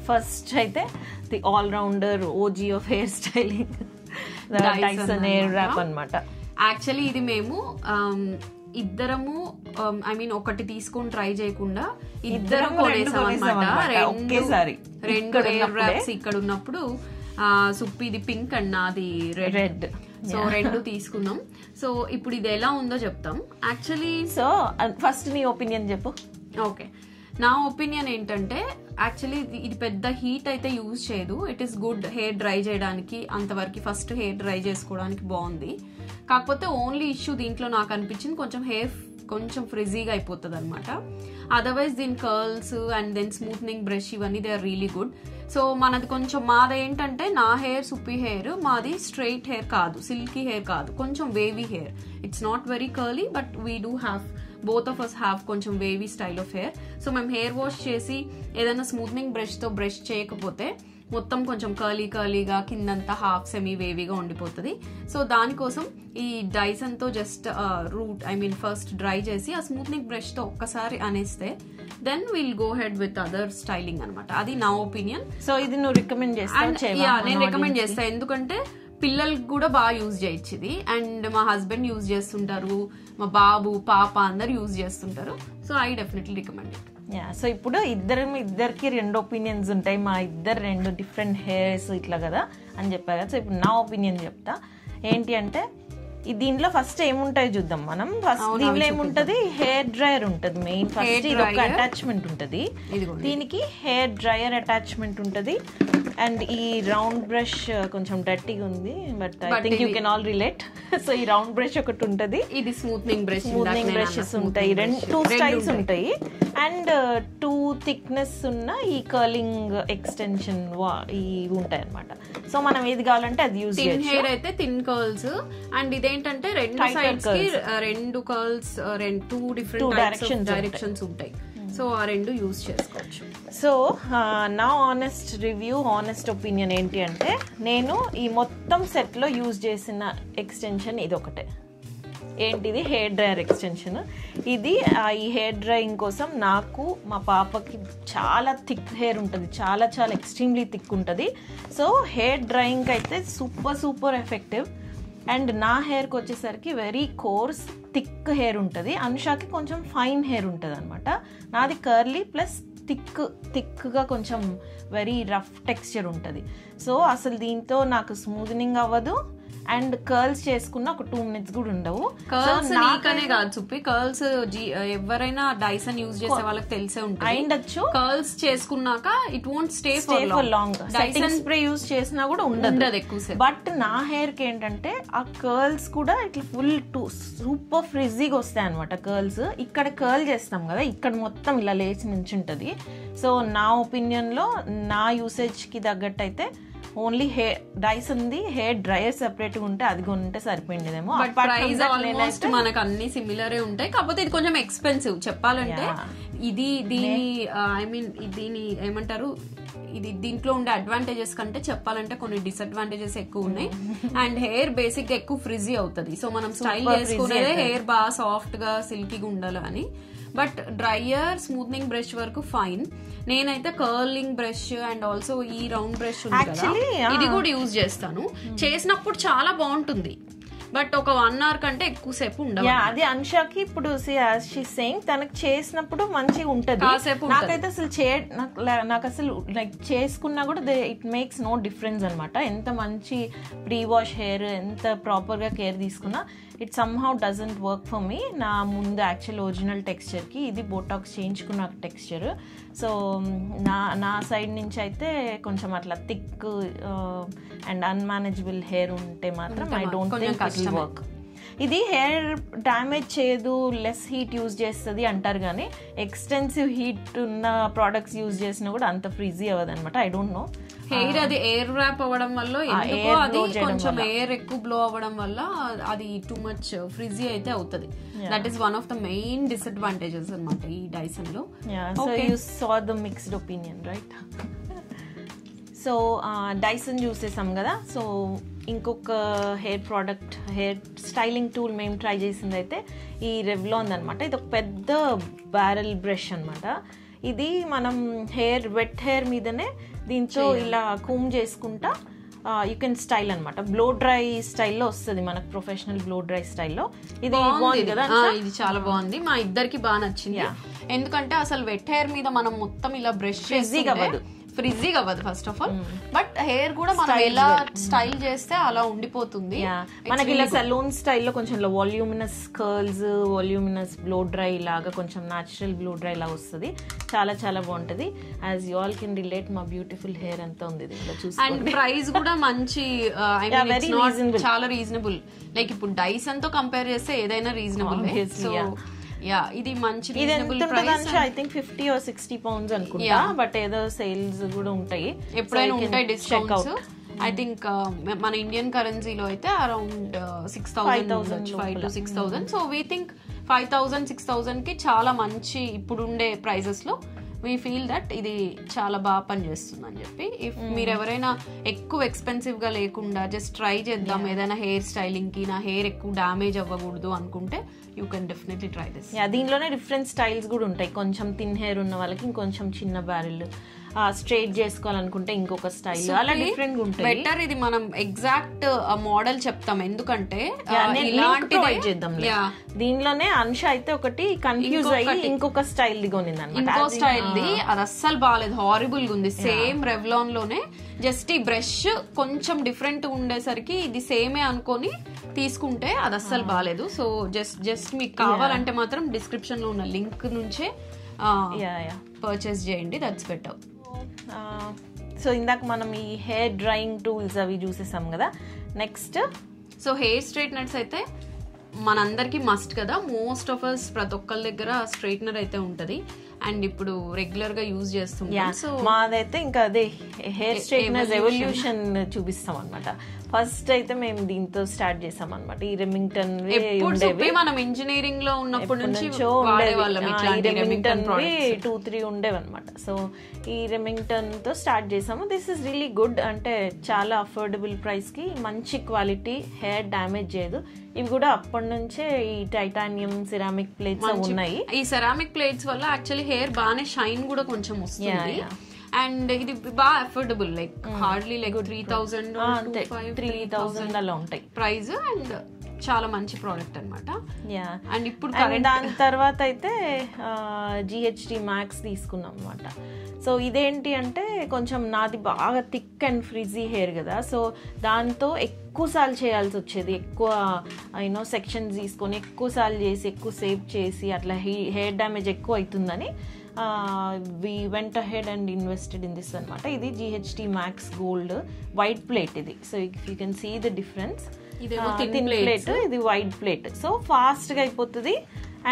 ఫస్ట్ అయితే the all rounder OG of hair styling, Dyson hair wrap అన్నమాట. యాక్చువల్లీ ఇది మేము ఇద్దరము ఒకటి తీసుకొని ట్రై చేయకుండా ఇద్దరం కొనేసాం అనమాట. రెండు హెయిర్ ర్యాప్స్ ఇక్కడ ఉన్నప్పుడు సుప్పిది పింక్ అండ్ నాది రెడ్. సో రెండు తీసుకున్నాం. సో ఇప్పుడు ఇది ఎలా ఉందో చెప్తాం. యాక్చువల్లీ సో ఫస్ట్ నీ ఒపీనియన్ చెప్పు. ఓకే, నా ఒపీనియన్ ఏంటంటే యాక్చువల్లీ ఇది పెద్ద హీట్ అయితే యూజ్ చేయదు. It is good hair dry చేయడానికి, అంతవరకు ఫస్ట్ హెయిర్ డ్రై చేసుకోవడానికి బాగుంది. కాకపోతే ఓన్లీ ఇష్యూ దీంట్లో నాకు అనిపించింది కొంచెం హెయిర్ కొంచెం ఫ్రిజీగా అయిపోతుంది అనమాట. అదర్వైజ్ దీని curls and then smoothing brush ఇవన్నీ they are really good. So మనది కొంచెం మాదేంటంటే నా హెయిర్ సుప్పి హెయిర్, మాది స్ట్రైట్ హెయిర్ కాదు, సిల్కీ హెయిర్ కాదు, కొంచెం wavy hair. It's not very curly but we do have, both of us have కొంచెం wavy style of hair. So మేము హెయిర్ వాష్ చేసి ఏదైనా స్మూత్నింగ్ బ్రష్తో బ్రష్ చేయకపోతే మొత్తం కొంచెం కర్లీగా కిందంతా హాఫ్ సెమీ వేవీగా ఉండిపోతుంది. సో దానికోసం ఈ డైసన్తో జస్ట్ ఫస్ట్ డ్రై చేసి ఆ స్మూత్నింగ్ బ్రష్తో ఒక్కసారి అనేస్తే then will go head with other styling అనమాట. అది నా ఒపీనియన్. సో ఇది నువ్వు రికమెండ్ చేస్తావు? నేను రికమెండ్ చేస్తాను, ఎందుకంటే పిల్లలకి కూడా బాగా యూజ్ చేయొచ్చు ఇది. అండ్ మా హస్బెండ్ యూజ్ చేస్తుంటారు, మా బాబు పాప అందరు యూజ్ చేస్తుంటారు. So I definitely recommend it. So ఇప్పుడు ఇద్దరికి రెండు ఒపీనియన్స్ ఉంటాయి. మా ఇద్దరు రెండు డిఫరెంట్ హెయిర్స్ ఇట్లా కదా అని చెప్పారు కదా. సో ఇప్పుడు నా ఒపీనియన్ చెప్తా. ఏంటి అంటే దీంట్లో ఫస్ట్ ఏముంటాయి చూద్దాం మనం. ఫస్ట్ దీంట్లో ఏముంటది, హెయిర్ డ్రైయర్ ఉంటుంది మెయిన్. ఫస్ట్ ఇది ఒక అటాచ్మెంట్ ఉంటుంది దీనికి, హెయిర్ డ్రైయర్ అటాచ్మెంట్ ఉంటుంది. అండ్ ఈ రౌండ్ బ్రష్ కొంచెం డర్టీగా ఉంది but I think you can all relate. So ఈ రౌండ్ బ్రష్ ఒకటి ఉంటుంది, ఇది స్మూత్నింగ్ బ్రషెస్ ఉంటాయి, టూ స్టైల్స్ ఉంటాయి. అండ్ 2 థిక్నెస్ ఉన్న ఈ కర్లింగ్ ఎక్స్టెన్షన్ ఇవి ఉంటాయి అనమాట. సో మనం ఏది కావాలంటే అది యూజ్ చేయొచ్చు. హెయిర్ అయితే థిన్ కర్ల్స్ అండ్ ఇదేంటంటే రెండు సైడ్స్ కి రెండు కర్ల్స్, 2 డిఫరెంట్ డైరెక్షన్స్ ఉంటాయి. సో ఆ రెండు యూజ్ చేసుకోవచ్చు. సో నా ఆనెస్ట్ రివ్యూ, ఆనెస్ట్ ఒపీనియన్ ఏంటి అంటే, నేను ఈ మొత్తం సెట్లో యూజ్ చేసిన ఎక్స్టెన్షన్ ఇది ఒకటే. ఏంటిది, హెయిర్ డ్రైయర్ ఎక్స్టెన్షన్. ఇది ఈ హెయిర్ డ్రైయింగ్ కోసం నాకు, మా పాపకి చాలా థిక్ హెయిర్ ఉంటుంది, చాలా చాలా ఎక్స్ట్రీమ్లీ థిక్ ఉంటుంది. సో హెయిర్ డ్రైయింగ్కి అయితే సూపర్ ఎఫెక్టివ్. అండ్ నా హెయిర్కి వచ్చేసరికి వెరీ కోర్స్ థిక్ హెయిర్ ఉంటుంది, అనుషాకి కొంచెం ఫైన్ హెయిర్ ఉంటుంది అనమాట. నాది కర్లీ ప్లస్ థిక్గా కొంచెం వెరీ రఫ్ టెక్స్చర్ ఉంటుంది. సో అసలు దీంతో నాకు స్మూత్నింగ్ అవ్వదు అండ్ కర్ల్స్ చేసుకున్న ఒక 2 minutes కూడా ఉండవు. కర్ల్స్ నీకనే కాదు చుప్పి, కర్ల్స్ ఎవరైనా డైసన్ యూజ్ చేసే వాళ్ళకి తెలిసే ఉంటుంది. అయిండొచ్చు. కర్ల్స్ చేసుకున్నాక it won't stay for long. Dyson spray use చేసినా కూడా ఉండదు ఎక్కువ. బట్ నా హెయిర్ కి ఏంటంటే ఆ కర్ల్స్ కూడా ఇట్లా ఫుల్ సూపర్ ఫ్రిజీగా వస్తాయి అనమాట. కర్ల్స్ ఇక్కడ కర్ల్ చేస్తాం కదా, ఇక్కడ మొత్తం ఇలా లేచి నించుంటది. సో నా ఒపీనియన్ లో నా యూసేజ్ కి తగ్గట్టు అయితే only hair Dyson the hair dryer separate గా ఉంటే అది కొంటే సరిపోయిందేమో. ప్రైస్ ఆల్మోస్ట్ మనకు అన్ని సిమిలరే ఉంటాయి, కాకపోతే ఇది కొంచెం ఎక్స్పెన్సివ్ చెప్పాలంటే. దీని ఐ మీన్ దీని ఏమంటారు, ఇది దీంట్లో ఉండే అడ్వాంటేజెస్ కంటే చెప్పాలంటే కొన్ని డిసడ్వాంటేజెస్ ఎక్కువ ఉన్నాయి. అండ్ హెయిర్ బేసిక్ గా ఎక్కువ ఫ్రిజీ అవుతుంది. సో మనం స్టైల్ చేసుకునేదే హెయిర్ బాగా సాఫ్ట్ గా సిల్కీగా ఉండాలి అని. బట్ డ్రైయర్ స్మూత్నింగ్ బ్రష్ వరకు ఫైన్. నేనైతే కర్లింగ్ బ్రష్ అండ్ ఆల్సో ఈ రౌండ్ బ్రష్ ఉంది కదా, ఇది కూడా యూజ్ చేస్తాను. చేసినప్పుడు చాలా బాగుంటుంది, బట్ ఒక 1 hour కంటే ఎక్కువసేపు ఉండదు. అది అన్షాకి ఇప్పుడు సేయింగ్ తనకు చేసినప్పుడు మంచిగా ఉంటది. నాకైతే అసలు నాకు అసలు లైక్ చేసుకున్నా కూడా ఇట్ మేక్స్ నో డిఫరెన్స్ అనమాట. ఎంత మంచి ప్రీ వాష్ హెయిర్, ఎంత ప్రాపర్ గా కేర్ తీసుకున్నా it somehow doesn't work for me. నా ముందు యాక్చువల్ ఒరిజినల్ టెక్స్చర్ కి ఇది బోటాక్స్ చేయించుకున్న టెక్స్చర్. సో నా సైడ్ నుంచి అయితే కొంచెం అట్లా థిక్ అండ్ అన్మేనేజబుల్ హెయిర్ ఉంటే మాత్రం I don't think it will work. ఇది హెయిర్ డ్యామేజ్ చేయదు, లెస్ హీట్ యూజ్ చేస్తుంది అంటారు, కానీ ఎక్స్టెన్సివ్ హీట్ ఉన్న ప్రోడక్ట్స్ యూజ్ చేసినా కూడా అంత ఫ్రీజీ అవ్వదు అనమాట. ఐ డోంట్ నో, హెయిర్ అది ఎయిర్ ర్యాప్ అవ్వడం వల్ల ఎందుకో అది కొంచెం ఎయిర్ ఎక్కువ బ్లో అవ్వడం వల్ల అది టూ మచ్ ఫ్రిజీ అయితే అవుతుంది. That is one of the main disadvantages అనమాట ఈ డైసన్ లో. So you saw the mixed opinion right. So Dyson చూసేసాం కదా. సో ఇంకొక hair product, hair styling tool మేము ట్రై చేసింది అయితే ఈ రెవ్లాన్ అనమాట. ఇది ఒక పెద్ద బ్యారెల్ బ్రష్ అనమాట. ఇది మనం వెట్ హెయిర్ మీదనే దీంతో ఇలా కూమ్ చేసుకుంటా యూ కెన్ స్టైల్ అనమాట. బ్లో డ్రై స్టైల్లో వస్తుంది మనకు, ప్రొఫెషనల్ బ్లో డ్రై స్టైల్లో. ఇది బాగుంది కదా, ఇది చాలా బాగుంది, మా ఇద్దరికి బాగా నచ్చింది. ఎందుకంటే అసలు వెట్ హెయిర్ మీద మనం మొత్తం ఇలా బ్రష్ ఫ్రిజీగా అవ్వదు first of all, but hair కూడా మనం ఎలా స్టైల్ చేస్తే అలా ఉండిపోతుంది. మనకి ఇలా సలూన్ స్టైల్లో కొంచెం voluminous curls, voluminous blow dry లాగా కొంచెం న్యాచురల్ బ్లో డ్రై లాగా వస్తుంది. చాలా చాలా బాగుంటది. As you all can relate, మా బ్యూటిఫుల్ హెయిర్ అంతా ఉంది దీంట్లో చూసి. అండ్ ప్రైస్ కూడా మంచి, చాలా రీజనబుల్. లైక్ ఇప్పుడు డైసన్ తో కంపేర్ చేస్తే ఏదైనా రీజనబుల్. సో ఇది మంచి reasonable price. I think 50 or 60 pounds అనుకుంటా, బట్ ఏదో సేల్స్ కూడా ఉంటాయి, ఎప్పుడైనా ఉంటాయి డిస్కౌంట్స్. ఐ థింక్ మన ఇండియన్ కరెన్సీలో అయితే around 6,000 5 to 6,000. So we think 5,000 6,000 కి చాలా మంచి ఇప్పుడుండే ప్రైజెస్ లో వీ ఫీల్ దట్ ఇది చాలా బాగా పనిచేస్తుంది అని చెప్పి. ఇఫ్ మీరు ఎవరైనా ఎక్కువ ఎక్స్పెన్సివ్ గా లేకుండా జస్ట్ ట్రై చేద్దాం ఏదైనా హెయిర్ స్టైలింగ్ కి, నా హెయిర్ ఎక్కువ డామేజ్ అవ్వకూడదు అనుకుంటే you can definitely try this. దీనిలోనే డిఫరెంట్ స్టైల్స్ కూడా ఉంటాయి. కొంచెం థిన్ హెయిర్ ఉన్న వాళ్ళకి ఇంకొంచెం చిన్న బ్యారెల్, స్ట్రైట్ చేసుకోవాలనుకుంటే ఇంకొక స్టైల్, అలా డిఫరెంట్ గా ఉంటాయి. బెటర్ ఇది మనం ఎగ్జాక్ట్ మోడల్ చెప్తాం, ఎందుకంటే దీనిలోనే అంశ అయితే ఒకటి కన్ఫ్యూజ్ అయ్యి ఇంకొక స్టైల్ దిగొనింది అనమాట. ఇంకో స్టైల్ ది అది అస్సలు బాగాలేదు, హారిబుల్ గా ఉంది. సేమ్ రెవ్లాన్ లోనే జస్ట్ ఈ బ్రష్ కొంచెం డిఫరెంట్ ఉండేసరికి ఇది సేమే అనుకొని తీసుకుంటే అది అస్సలు బాగాలేదు. సో జస్ట్ మీకు కావాలంటే మాత్రం డిస్క్రిప్షన్ లో ఉన్న లింక్ నుంచే పర్చేస్ చేయండి, దట్స్ బెటర్. సో ఇందాక మనం ఈ హెయిర్ డ్రైయింగ్ టూల్స్ అవి చూసేసాం కదా. నెక్స్ట్ సో హెయిర్ స్ట్రైట్నర్స్ అయితే మనందరికి మస్ట్ కదా. మోస్ట్ ఆఫ్ అస్ ప్రతి ఒక్కరి దగ్గర స్ట్రైట్నర్ అయితే ఉంటది అండ్ ఇప్పుడు రెగ్యులర్ గా యూజ్ చేస్తుంటాం. సో మాదైతే ఇంకా అదే హెయిర్ స్ట్రైట్నర్స్ ఎవల్యూషన్ చూపిస్తాం అనమాట. ఫస్ట్ అయితే మేము దీంతో స్టార్ట్ చేసాం అనమాట. ఈ రెమింగ్టన్ మనం ఇంజనీరింగ్ లో ఉన్నప్పటి నుంచి 2-3 ఉండేవి అనమాట. సో ఈ రెమింగ్టన్ తో స్టార్ట్ చేసాము. దిస్ ఇస్ రియలీ గుడ్, అంటే చాలా అఫోర్డబుల్ ప్రైస్ కి మంచి క్వాలిటీ, హెయిర్ డ్యామేజ్ చేయదు. ఇవి కూడా అప్పటి నుంచే ఈ టైటానియం సిరామిక్ ప్లేట్స్ ఉన్నాయి. ఈ సెరామిక్ ప్లేట్స్ వల్ల యాక్చువల్లీ హెయిర్ బాగానే షైన్ కూడా కొంచెం వస్తుంది. అండ్ ఇది బాగా అఫోర్డబుల్, లైక్ హార్డ్లీ లైక్ 3,000 అలా ఉంటాయి ప్రైస్. అండ్ చాలా మంచి ప్రోడక్ట్ అనమాట. అండ్ ఇప్పుడు దాని తర్వాత అయితే GHD Max తీసుకున్నాం అనమాట. సో ఇదేంటి అంటే కొంచెం నాది బాగా థిక్ అండ్ ఫ్రిజీ హెయిర్ కదా, సో దాంతో ఎక్కువసార్లు చేయాల్సి వచ్చేది, ఎక్కువ యూనో సెక్షన్స్ తీసుకొని ఎక్కువసార్లు చేసి ఎక్కువ సేవ్ చేసి అట్లా హెయిర్ డ్యామేజ్ ఎక్కువ అవుతుందని we went ahead and invested in this అనమాట. ఇది GHD Max Gold white plate ఇది. So if you can see the difference, thin plate, ఇది వైట్ ప్లేట్. సో ఫాస్ట్ గా అయిపోతుంది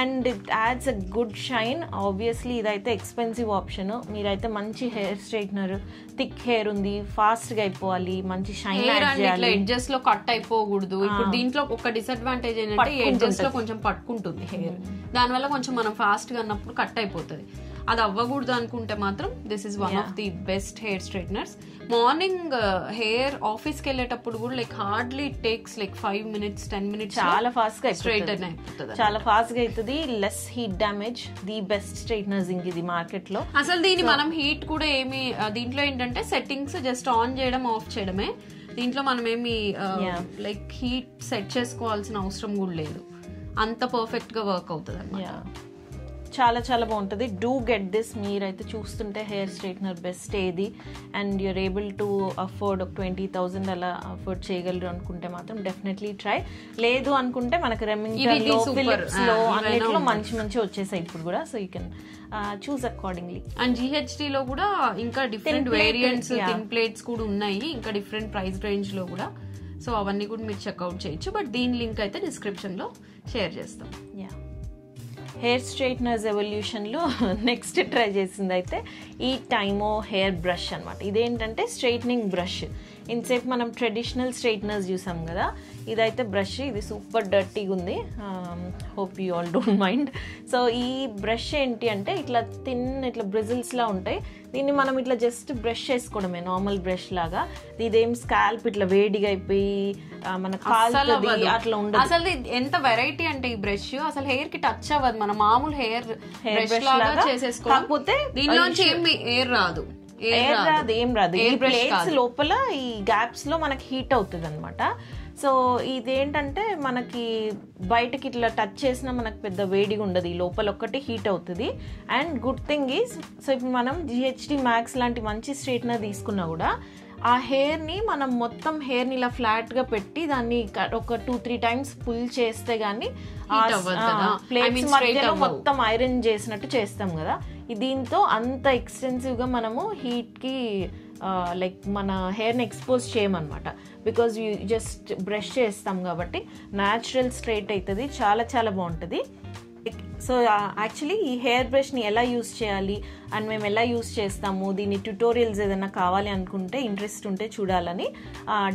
and it adds a good shine. Obviously ఇదైతే expensive option. మీరైతే మంచి hair straightener, thick hair ఉంది, fast గా అయిపోవాలి, మంచి షైన్ ఎడ్జెస్ లో కట్ అయిపోకూడదు. ఇప్పుడు దీంట్లో ఒక డిసడ్వాంటేజ్ ఏంటంటే ఎడ్జెస్ లో కొంచెం పట్టుకుంటుంది హెయిర్, దానివల్ల కొంచెం మనం ఫాస్ట్ గా అన్నప్పుడు కట్ అయిపోతుంది. అది అవ్వకూడదు అనుకుంటే మాత్రం this is one of the best hair straighteners. Morning hair office కి వెళ్ళేటప్పుడు కూడా like hardly takes like 5 minutes 10 minutes చాలా ఫాస్ట్ గా స్ట్రైటన్ అయిపోతుంది, చాలా ఫాస్ట్ గా అవుతుంది. Less heat damage, the best straighteners ఇంక ఇది మార్కెట్ లో. అసలు దీన్ని మనం హీట్ కూడా ఏమి, దీంట్లో ఏంటంటే సెట్టింగ్స్ జస్ట్ ఆన్ చేయడం ఆఫ్ చేయడమే. దీంట్లో మనం ఏమి లైక్ హీట్ సెట్ చేసుకోవాల్సిన అవసరం కూడా లేదు, అంత పర్ఫెక్ట్ గా వర్క్ అవుతుంది అన్నమాట. చాలా చాలా బాగుంటుంది. Do get this. మీరైతే చూస్తుంటే హెయిర్ స్ట్రైట్నర్ బెస్ట్ ఏది and you're able to afford 20,000 అలా అఫోర్డ్ చేయగలరు అనుకుంటే మాత్రం డెఫినెట్లీ ట్రై. లేదు అనుకుంటే మనకు రెమింగ్టన్లో, ఫిలిప్స్లో అన్నిట్లో మంచి మంచి వచ్చేసాయి ఇప్పుడు కూడా. So you can choose accordingly. And GHD లో కూడా ఇంకా డిఫరెంట్ వేరియంట్స్, థిన్ ప్లేట్స్ కూడా ఉన్నాయి, ఇంకా డిఫరెంట్ ప్రైస్ రేంజ్ లో కూడా. సో అవన్నీ కూడా మీరు చెక్అవుట్ చేయొచ్చు. బట్ దీని లింక్ అయితే డిస్క్రిప్షన్ లో షేర్ చేస్తాం. హెయిర్ స్ట్రైట్నర్స్ ఎవల్యూషన్లో నెక్స్ట్ ట్రై చేసింది అయితే ఈ టైమో హెయిర్ బ్రష్ అనమాట. ఇదేంటంటే స్ట్రైట్నింగ్ బ్రష్. ఇన్సేపు మనం ట్రెడిషనల్ స్ట్రైట్నర్స్ చూసాం కదా, ఇదైతే బ్రష్. ఇది సూపర్ డర్టీగా ఉంది, hope you all don't mind. So ఈ బ్రష్ ఏంటి అంటే ఇట్లా ఇట్లా బ్రిజిల్స్లా ఉంటాయి. దీన్ని మనం ఇట్లా జస్ట్ బ్రష్ చేసుకోవడమే నార్మల్ బ్రష్ లాగా. ఇదేం స్కాల్ప్ ఇట్లా వేడిగా అయిపోయి మన కాలుతుంది అట్లా ఉండదు. అసలు ఎంత వెరైటీ అంటే ఈ బ్రష్ అసలు హెయిర్ కి టచ్ అవ్వదు. మన మామూలు హెయిర్ బ్రష్ లాగా చేసేసుకోకపోతే దీనిలోంచి ఎయిర్ రాదు, ఏం రాదు. ఈ ప్లేట్స్ లోపల ఈ గ్యాప్స్ లో మనకి హీట్ అవుతుంది అనమాట. సో ఇదేంటంటే మనకి బయటకి ఇట్లా టచ్ చేసినా మనకు పెద్ద వేడిగా ఉండదు, ఈ లోపల ఒక్కటి హీట్ అవుతుంది. And good thing is, so ఇప్పుడు మనం GHD Max లాంటి మంచి స్ట్రైట్నర్ తీసుకున్నా కూడా ఆ హెయిర్ని మనం మొత్తం హెయిర్ని ఇలా ఫ్లాట్గా పెట్టి దాన్ని ఒక 2-3 times పుల్ చేస్తే గానీ ప్లేట్స్ మధ్యలో మొత్తం ఐరన్ చేసినట్టు చేస్తాం కదా, దీంతో అంత ఎక్స్టెన్సివ్గా మనము హీట్కి లైక్ మన హెయిర్ని ఎక్స్పోజ్ చేయమన్నమాట. బికాజ్ యూ జస్ట్ బ్రష్ చేస్తాం కాబట్టి న్యాచురల్ స్ట్రైట్ అవుతుంది, చాలా చాలా బాగుంటుంది. సో యాక్చువల్లీ ఈ హెయిర్ బ్రష్ని ఎలా యూస్ చేయాలి అండ్ మేము ఎలా యూస్ చేస్తాము, దీని ట్యూటోరియల్స్ ఏదైనా కావాలి అనుకుంటే, ఇంట్రెస్ట్ ఉంటే చూడాలని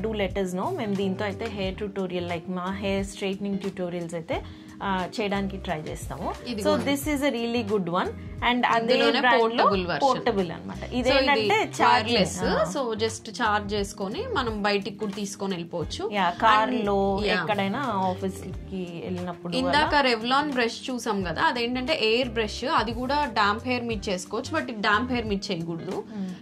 డూ లెట్ us know. మేము దీంతో అయితే హెయిర్ ట్యూటోరియల్ లైక్ మా హెయిర్ స్ట్రైట్నింగ్ ట్యూటోరియల్స్ అయితే చేయడానికి ట్రై చేస్తాము. So this is a really good one. And అదే పోర్టబుల్ అనమాట. ఇదేంటంటే చార్జ్లెస్, సో జస్ట్ చార్జ్ చేసుకొని మనం బయటికి కూడా తీసుకొని వెళ్ళిపోవచ్చు. కార్ లో ఎక్కడైనా ఆఫీస్ కి వెళ్ళినప్పుడు. ఇందాక రెవ్లాన్ బ్రష్ చూసాం కదా, అదేంటంటే ఎయిర్ బ్రష్, అది కూడా డాంప్ హెయిర్ మీద చేసుకోవచ్చు. బట్ డాంప్ హెయిర్ మీద చేయకూడదు,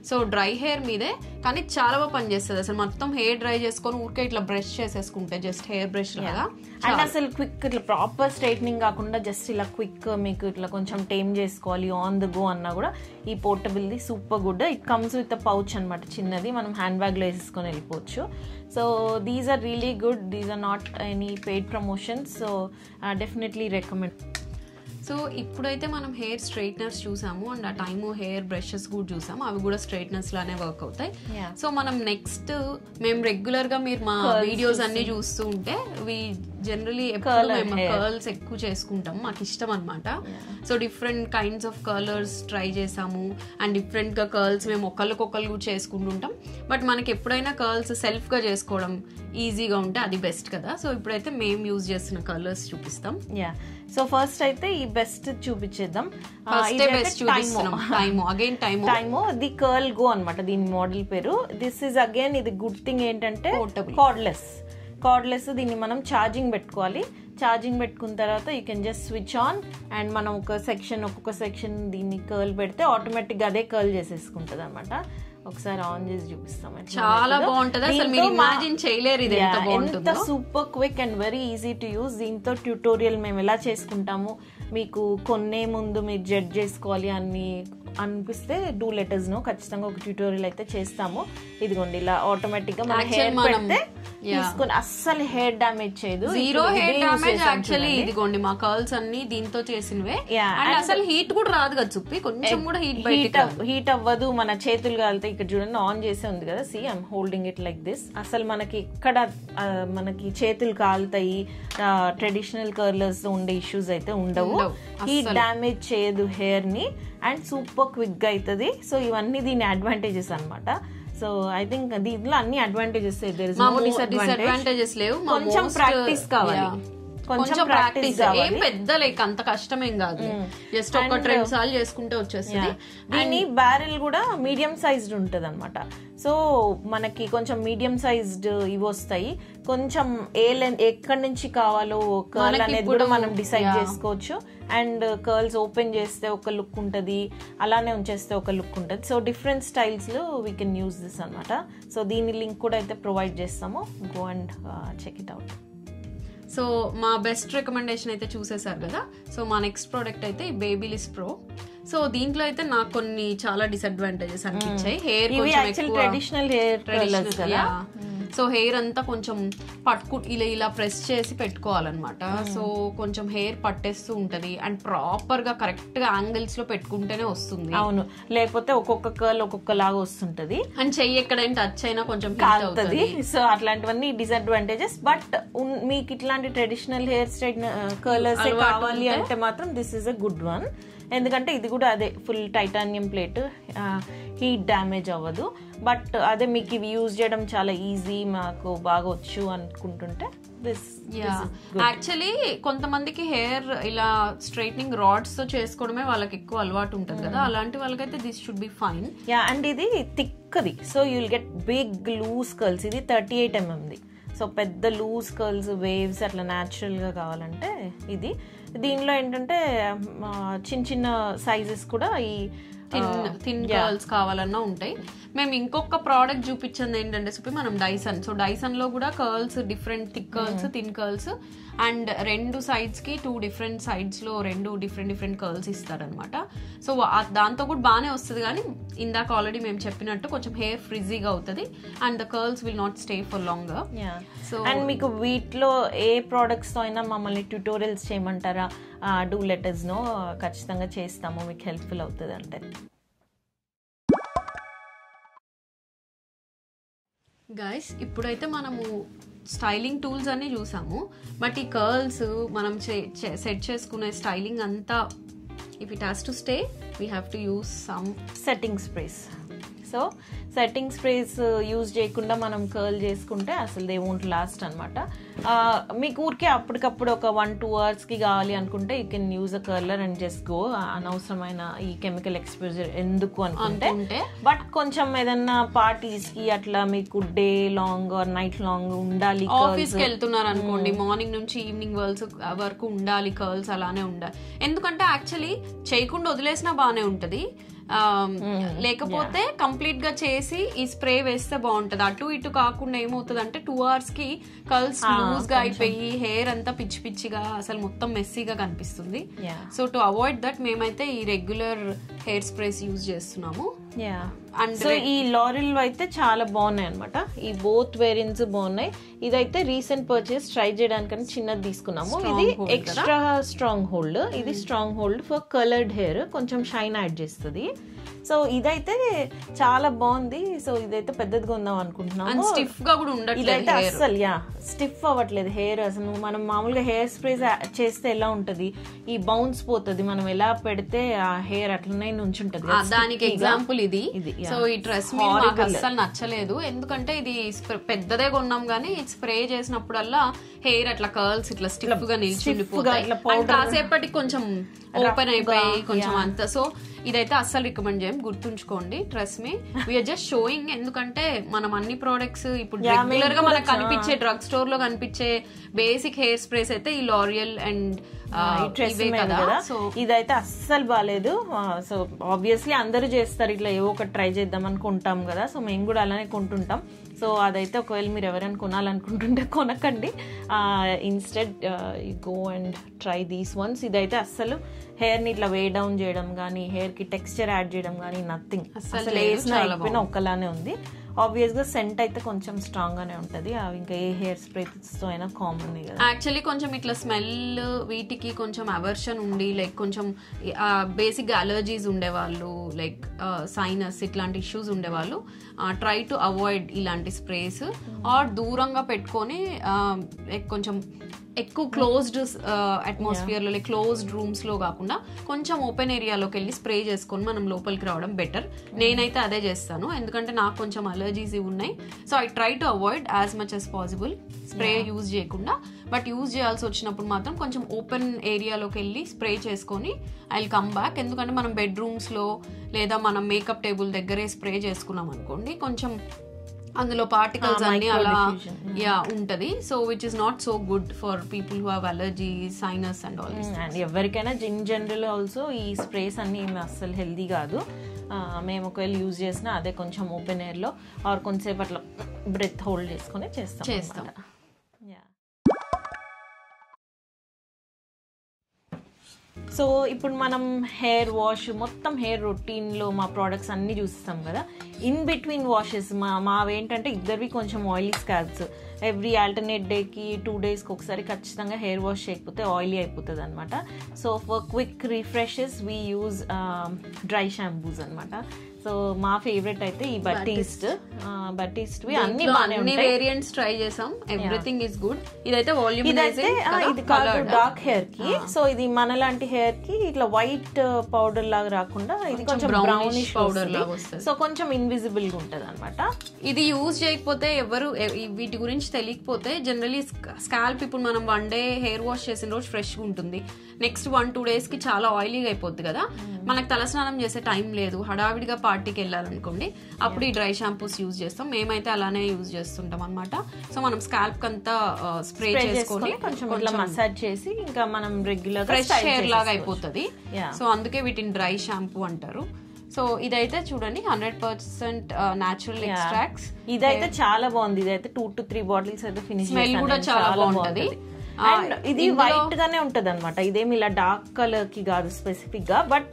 సో డ్రై హెయిర్ మీదే. కానీ చాలా బాగా పనిచేస్తుంది. అసలు మొత్తం హెయిర్ డ్రై చేసుకొని ఊరికే ఇట్లా బ్రష్ చేసేసుకుంటే జస్ట్ హెయిర్ బ్రష్ లాగా. అండ్ అసలు క్విక్ ఇట్లా ప్రాపర్ స్ట్రైట్నింగ్ కాకుండా జస్ట్ ఇలా క్విక్ మీకు ఇట్లా కొంచెం టేమ్ చేసుకోవాలి ఆన్ ద గో అన్నా కూడా ఈ పోర్టబుల్ది super good. It comes with a pouch అనమాట, చిన్నది, మనం హ్యాండ్ బ్యాగ్లో వేసేసుకొని వెళ్ళిపోవచ్చు. So these are really good. These are not any paid promotions. So definitely recommend. So ఇప్పుడైతే మనం హెయిర్ స్ట్రైట్నర్స్ చూసాము అండ్ ఆ టైము హెయిర్ బ్రషెస్ కూడా చూసాము, అవి కూడా స్ట్రైట్నర్స్ లానే వర్క్ అవుతాయి. సో మనం నెక్స్ట్ మేము రెగ్యులర్ గా మీరు మా వీడియోస్ అన్ని చూస్తూ ఉంటే జనరలీ ఎప్పుడు మేము కర్ల్స్ ఎక్కువ చేసుకుంటాం, మాకు ఇష్టం అనమాట. So different kinds of colours try చేసాము అండ్ డిఫరెంట్ గా కర్ల్స్ మేము ఒకళ్ళకొకళ్ళు చేసుకుంటుంటాం. బట్ మనకి ఎప్పుడైనా కర్ల్స్ సెల్ఫ్ గా చేసుకోవడం ఈజీగా ఉంటే అది బెస్ట్ కదా. సో ఇప్పుడైతే మేము యూజ్ చేస్తున్న కలర్స్ చూపిస్తాం. సో ఫస్ట్ అయితే ఈ బెస్ట్ చూపించేద్దాం. టైమో ది కర్ల్ గో అనమాట దీని మోడల్ పేరు. దిస్ ఇస్ అగైన్ ఇది గుడ్ థింగ్ ఏంటంటే కార్డ్లెస్. దీన్ని మనం ఛార్జింగ్ పెట్టుకోవాలి. ఛార్జింగ్ పెట్టుకున్న తర్వాత you can just switch on and మనం ఒక్కొక్క సెక్షన్ దీన్ని కర్ల్ పెడితే ఆటోమేటిక్గా అదే కర్ల్ చేసేసుకుంటుంది అనమాట. ఒకసారి ఆన్ చేసి చూపిస్తాం. చాలా బాగుంటది, అసలు మీరు ఇమాజిన్ చేయలేరు ఇది ఎంత బాగుంటుందో. Super quick and very easy to use. దీంతో ట్యూటోరియల్ మేము ఎలా చేసుకుంటాము మీకు కొన్నే ముందు మీరు జడ్జ్ చేసుకోవాలి అని అనిపిస్తే డూ లెట్ us know. ఖచ్చితంగా ఒక ట్యూటోరియల్ అయితే చేస్తాము. ఇదిగోండి ఇలా ఆటోమేటిక్ గా మన హెయిర్ పెడితే తీసుకొని అస్సలు హెయిర్ డామేజ్ చేయదు, జీరో హెయిర్ డామేజ్. యాక్చువల్లీ ఇదిగోండి మా కర్ల్స్ అన్ని దీంతో చేసినవే. అండ్ అసలు హీట్ కూడా రాదు కదా చుప్పి, కొంచెం కూడా హీట్ అవ్వదు. మన చేతులు కాలితే ఇక్కడ చూడండి ఆన్ చేసే ఉంది కదా, see I'm holding it like this. అసలు మనకి ఇక్కడ మనకి చేతులు కాలుతాయి, ట్రెడిషనల్ కర్లర్స్ ఉండే ఇష్యూస్ అయితే ఉండవు. హీట్ డామేజ్ చేయదు హెయిర్ ని అండ్ సూపర్ క్విక్ గా అవుతుంది. సో ఇవన్నీ దీని అడ్వాంటేజెస్ అనమాట. సో ఐ థింక్ దీంట్లో అన్ని అడ్వాంటేజెస్, డిసడ్వాంటేజెస్ లేవు. కొంచెం ప్రాక్టీస్ కావాలి, కొంచెం ప్రాక్టీస్. ఏం పెద్ద లైక్ అంత కష్టమేం కాదు, జస్ట్ ఒక 2 సార్లు చేసుకుంటే వచ్చేస్తుంది. దీని బ్యారెల్ కూడా మీడియం సైజ్డ్ ఉంటది అనమాట. సో మనకి కొంచెం మీడియం సైజ్డ్ ఇవి వస్తాయి. కొంచెం ఎక్కడి నుంచి కావాలో కర్ల్ అనేది కూడా మనం డిసైడ్ చేసుకోవచ్చు. అండ్ కర్ల్స్ ఓపెన్ చేస్తే ఒక లుక్ ఉంటుంది, అలానే ఉంచేస్తే ఒక లుక్ ఉంటుంది. సో డిఫరెంట్ స్టైల్స్ లో వీ కెన్ యూజ్ దిస్ అనమాట. సో దీని లింక్ కూడా అయితే ప్రొవైడ్ చేస్తాము, go and check it out. So మా బెస్ట్ రికమెండేషన్ అయితే చూసేసారు కదా. సో మా నెక్స్ట్ ప్రోడక్ట్ అయితే ఈ బేబీలిస్ ప్రో. సో దీంట్లో అయితే నాకు కొన్ని చాలా డిసడ్వాంటేజెస్ అనిపించాయి. Hair traditional hair, so hair అంతా కొంచెం ఇలా ప్రెస్ చేసి పెట్టుకోవాలన్నమాట. సో కొంచెం హెయిర్ పట్టేస్తూ ఉంటది అండ్ ప్రాపర్ గా కరెక్ట్ గా యాంగిల్స్ లో పెట్టుకుంటేనే వస్తుంది. అవును, లేకపోతే ఒక్కొక్క కర్ల్ ఒక్కొక్క లాగా వస్తుంటది అండ్ చెయ్యి ఎక్కడైనా టచ్ అయినా కొంచెం కాలుతుంది. సో అట్లాంటివన్నీ డిసడ్వాంటేజెస్. బట్ మీకు ఇట్లాంటి ట్రెడిషనల్ హెయిర్ స్టైల్ కర్లర్స్ కావాలి అంటే మాత్రం this is a good one. ఎందుకంటే ఇది కూడా అదే full titanium plate, heat damage అవ్వదు. బట్ అదే మీకు ఇవి యూజ్ చేయడం చాలా ఈజీ, మాకు బాగా వచ్చు అనుకుంటుంటే దిస్ యాక్చువల్లీ కొంతమందికి హెయిర్ ఇలా స్ట్రైట్నింగ్ రాడ్స్ తో చేసుకోవడమే వాళ్ళకి ఎక్కువ అలవాటు ఉంటుంది కదా, అలాంటి వాళ్ళకైతే this should be fine. And ఇది థిక్ది, so you'll get big loose curls. ఇది 38 mm. సో పెద్ద లూజ్ కర్ల్స్, వేవ్స్ అట్లా న్యాచురల్ గా కావాలంటే ఇది. దీనిలో ఏంటంటే చిన్న చిన్న సైజెస్ కూడా ఈ థిన్ కర్ల్స్ కావాలన్నా ఉంటాయి. మేము ఇంకొక ప్రోడక్ట్ చూపించింది ఏంటంటే సుపి మనం డైసన్. సో డైసన్ లో కూడా curls different thick curls, thin curls and 2 sides కి 2 different sides లో 2 different కర్ల్స్ ఇస్తారనమాట. సో దాంతో కూడా బాగానే వస్తుంది, కానీ ఇందాక ఆల్రెడీ మేము చెప్పినట్టు కొంచెం హెయిర్ ఫ్రిజీగా అవుతుంది and the curls will not stay for longer. So and మీకు వీటిలో ఏ ప్రోడక్ట్స్ తో అయినా మమ్మల్ని ట్యూటోరియల్స్ చేయమంటారా? Do let us know. ఖచ్చితంగా చేస్తాము, మీకు హెల్ప్ఫుల్ అవుతుంది అంటే. గైస్ ఇప్పుడైతే మనము స్టైలింగ్ టూల్స్ అన్ని చూసాము, బట్ ఈ కర్ల్స్ మనం సెట్ చేసుకునే స్టైలింగ్ అంతా if it has to stay we have to use some setting sprays. So setting sprays use చేయకుండా మనం కర్ల్ చేసుకుంటే అసలు దే వోంట్ లాస్ట్ అనమాట. మీకు ఊరికే అప్పటికప్పుడు ఒక 1-2 hours కావాలి అనుకుంటే you can use a curler and just go. అనవసరమైన ఈ కెమికల్ ఎక్స్పోజర్ ఎందుకు అనుకుంటే. బట్ కొంచెం ఏదన్నా పార్టీస్ కి అట్లా మీకు day long or night long ఉండాలి, ఆఫీస్ కి వెళ్తున్నారు అనుకోండి, మార్నింగ్ నుంచి ఈవినింగ్ వరకు ఉండాలి కర్ల్స్, అలానే ఉండాలి. ఎందుకంటే యాక్చువల్లీ చేయకుండా వదిలేసినా బాగానే ఉంటది, లేకపోతే కంప్లీట్ గా చేసి ఈ స్ప్రే వేస్తే బాగుంటది. అటు ఇటు కాకుండా ఏమవుతుంది అంటే 2 hours కి కర్ల్స్ లూజ్ గా అయిపోయి హెయిర్ అంతా పిచ్చి పిచ్చిగా అసలు మొత్తం మెస్సీగా కనిపిస్తుంది. సో టు అవాయిడ్ దట్ మేమైతే ఈ రెగ్యులర్ హెయిర్ స్ప్రేస్ యూజ్ చేస్తున్నాము. సో ఈ లారెల్ అయితే చాలా బాగున్నాయి అనమాట. ఈ బోత్ వేరియంట్స్ బాగున్నాయి. ఇదైతే రీసెంట్ పర్చేస్ ట్రై చేయడానికని చిన్నది తీసుకున్నాము. ఇది ఎక్స్ట్రా స్ట్రాంగ్ హోల్డ్. ఇది strong hold for coloured hair, కొంచెం షైన్ యాడ్ చేస్తుంది. సో ఇదైతే చాలా బాగుంది. సో ఇదైతే పెద్దదిగా ఉందాం అనుకుంటున్నాము. స్టిఫ్ గా కూడా ఉండట్లేదు, ఇదైతే అస్సలు స్టిఫ్ అవ్వట్లేదు హెయిర్. అసలు మనం మామూలుగా హెయిర్ స్ప్రేస్ చేస్తే ఎలా ఉంటది, ఈ బౌన్స్ పోతుంది, మనం ఎలా పెడితే ఆ హెయిర్ అట్లనే నుంచుంటది. దానికి ఎగ్జాంపుల్ ఇది. సో ఈ డ్రెస్ మాకు అస్సలు నచ్చలేదు, ఎందుకంటే ఇది పెద్దదే కొన్నాం కానీ స్ప్రే చేసినప్పుడల్లా హెయిర్ అట్లా కర్ల్స్ ఇట్లా స్టిఫ్ గా నిల్చుండిపోతాయి, కాసేపటికి కొంచెం ఓపెన్ అయిపోయి కొంచెం అంతా. సో ఇదైతే అస్సలు రికమెండ్ చేయం, గుర్తుంచుకోండి. Trust me, we're just showing. ఎందుకంటే మనం అన్ని ప్రోడక్ట్స్ ఇప్పుడు రెగ్యులర్ గా మనకు కనిపించే డ్రగ్ స్టోర్ లో కనిపించే బేసిక్ హెయిర్ స్ప్రేస్ అయితే ఈ లారియల్ అండ్ సో ఇదైతే అస్సలు బాగాలేదు. సో ఆబ్వియస్లీ అందరూ చేస్తారు ఇట్లా, ఏవో ఒకటి ట్రై చేద్దాం అనుకుంటాం కదా, సో మేము కూడా అలానే కొంటుంటాం. సో అదైతే ఒకవేళ మీరు ఎవరైనా కొనాలనుకుంటుంటే కొనకండి. Instead go and try these ones. ఇదైతే అస్సలు హెయిర్ని ఇట్లా వే డౌన్ చేయడం కానీ, హెయిర్కి టెక్స్చర్ యాడ్ చేయడం కానీ నథింగ్. అసలు వేసిన అయిపోయినా ఒక్కలానే ఉంది. ఆబ్వియస్ గా సెంట్ అయితే కొంచెం స్ట్రాంగ్ గానే ఉంటది. అవి ఇంకా ఏ హెయిర్ స్ప్రేస్ తో అయినా కామన్ కదా. యాక్చువల్లీ కొంచెం ఇట్లా స్మెల్ వీటికి కొంచెం అవర్షన్ ఉండి, లైక్ కొంచెం బేసిక్ అలర్జీస్ ఉండేవాళ్ళు, లైక్ సైనస్ ఇట్లాంటి ఇష్యూస్ ఉండేవాళ్ళు ట్రై టు అవాయిడ్ ఇలాంటి స్ప్రేస్. ఆర్ దూరంగా పెట్టుకొని కొంచెం ఎక్కువ క్లోజ్డ్ అట్మాస్ఫియర్ లో, క్లోజ్డ్ రూమ్స్ లో కాకుండా కొంచెం ఓపెన్ ఏరియాలోకి వెళ్ళి స్ప్రే చేసుకొని మనం లోపలికి రావడం బెటర్. నేనైతే అదే చేస్తాను, ఎందుకంటే నాకు కొంచెం అలర్జీస్ ఉన్నాయి. So I try to avoid as much as possible spray use చేయకుండా. బట్ యూజ్ చేయాల్సి వచ్చినప్పుడు మాత్రం కొంచెం ఓపెన్ ఏరియాలోకి వెళ్ళి స్ప్రే చేసుకొని ఐ విల్ కమ్ బ్యాక్. ఎందుకంటే మనం బెడ్రూమ్స్ లో లేదా మనం మేకప్ టేబుల్ దగ్గరే స్ప్రే చేసుకున్నాం అనుకోండి, కొంచెం అందులో పార్టికల్స్ అన్ని అలా ఉంటది. So which is not so good for people who have allergy, sinus and all. And ఎవరికైనా ఇన్ జనరల్ ఆల్సో ఈ స్ప్రేస్ అన్ని అస్సలు హెల్దీ కాదు. మేము ఒకవేళ యూజ్ చేసినా అదే కొంచెం ఓపెన్ ఎయిర్ లో ఆర్ కొంచెంసేపు అట్లా బ్రెత్ హోల్డ్ చేసుకుని చేస్తాం. సో ఇప్పుడు మనం హెయిర్ వాష్ మొత్తం హెయిర్ రొటీన్లో మా ప్రోడక్ట్స్ అన్నీ చూస్తాం కదా. ఇన్ బిట్వీన్ వాషెస్ మావేంటంటే ఇద్దరివి కొంచెం ఆయిలీ స్కాల్ప్స్. ఎవ్రీ ఆల్టర్నేట్ డేకి 2 daysకి ఒకసారి ఖచ్చితంగా హెయిర్ వాష్ చేయకపోతే ఆయిలీ అయిపోతుంది అనమాట. So for quick refreshes we use dry shampoos అనమాట. సో మా ఫేవరెట్ అయితే ఈ బట్టిస్ట్ అన్ని బాగానే ఉంటాయి. వేరియంట్స్ ట్రై చేసాం, ఎవ్రీథింగ్ ఇస్ గుడ్. ఇదైతే ఇది కాదు డార్క్ హెయిర్ కి. సో ఇది మనలాంటి హెయిర్ కి ఇట్లా వైట్ పౌడర్ లాగా రాకుండా ఇది కొంచెం బ్రౌనిష్ పౌడర్ లాగా వస్తుంది. సో కొంచెం ఇన్విజిబుల్ గా ఉంటది అనమాట. ఇది యూజ్ చేయకపోతే ఎవరు వీటి గురించి తెలియకపోతే జనరలీ స్కాల్ప్ ఇప్పుడు మనం 1 day హెయిర్ వాష్ చేసిన రోజు ఫ్రెష్ గా ఉంటుంది, నెక్స్ట్ 1-2 days కి చాలా ఆయిలీగా అయిపోద్ది కదా. మనకు తలస్నానం చేసే టైం లేదు, హడావిడిగా పార్టీకి వెళ్ళాలనుకోండి, అప్పుడు ఈ డ్రై షాంపూస్ యూజ్ చేస్తాం. మేమైతే అలానే యూజ్ చేస్తుంటాం అనమాట. సో మనం స్కాల్ప్ అంతా స్ప్రే చేసుకొని కొంచెం మసాజ్ చేసి ఇంకా మనం రెగ్యులర్ ఫ్రెష్ హెయిర్ లాగా అయిపోతుంది. సో అందుకే వీటిని డ్రై షాంపూ అంటారు. సో ఇదైతే చూడండి 100% న్యాచురల్ ఎక్స్ట్రాక్ట్స్. ఇదైతే చాలా బాగుంది. ఇదైతే 2 to 3 bottles అయితే ఫినిష్. స్మెల్ కూడా చాలా బాగుంటది. అండ్ ఇది వైట్ గానే ఉంటది అనమాట. ఇదేమి ఇలా డార్క్ కలర్ కి కాదు స్పెసిఫిక్ గా, బట్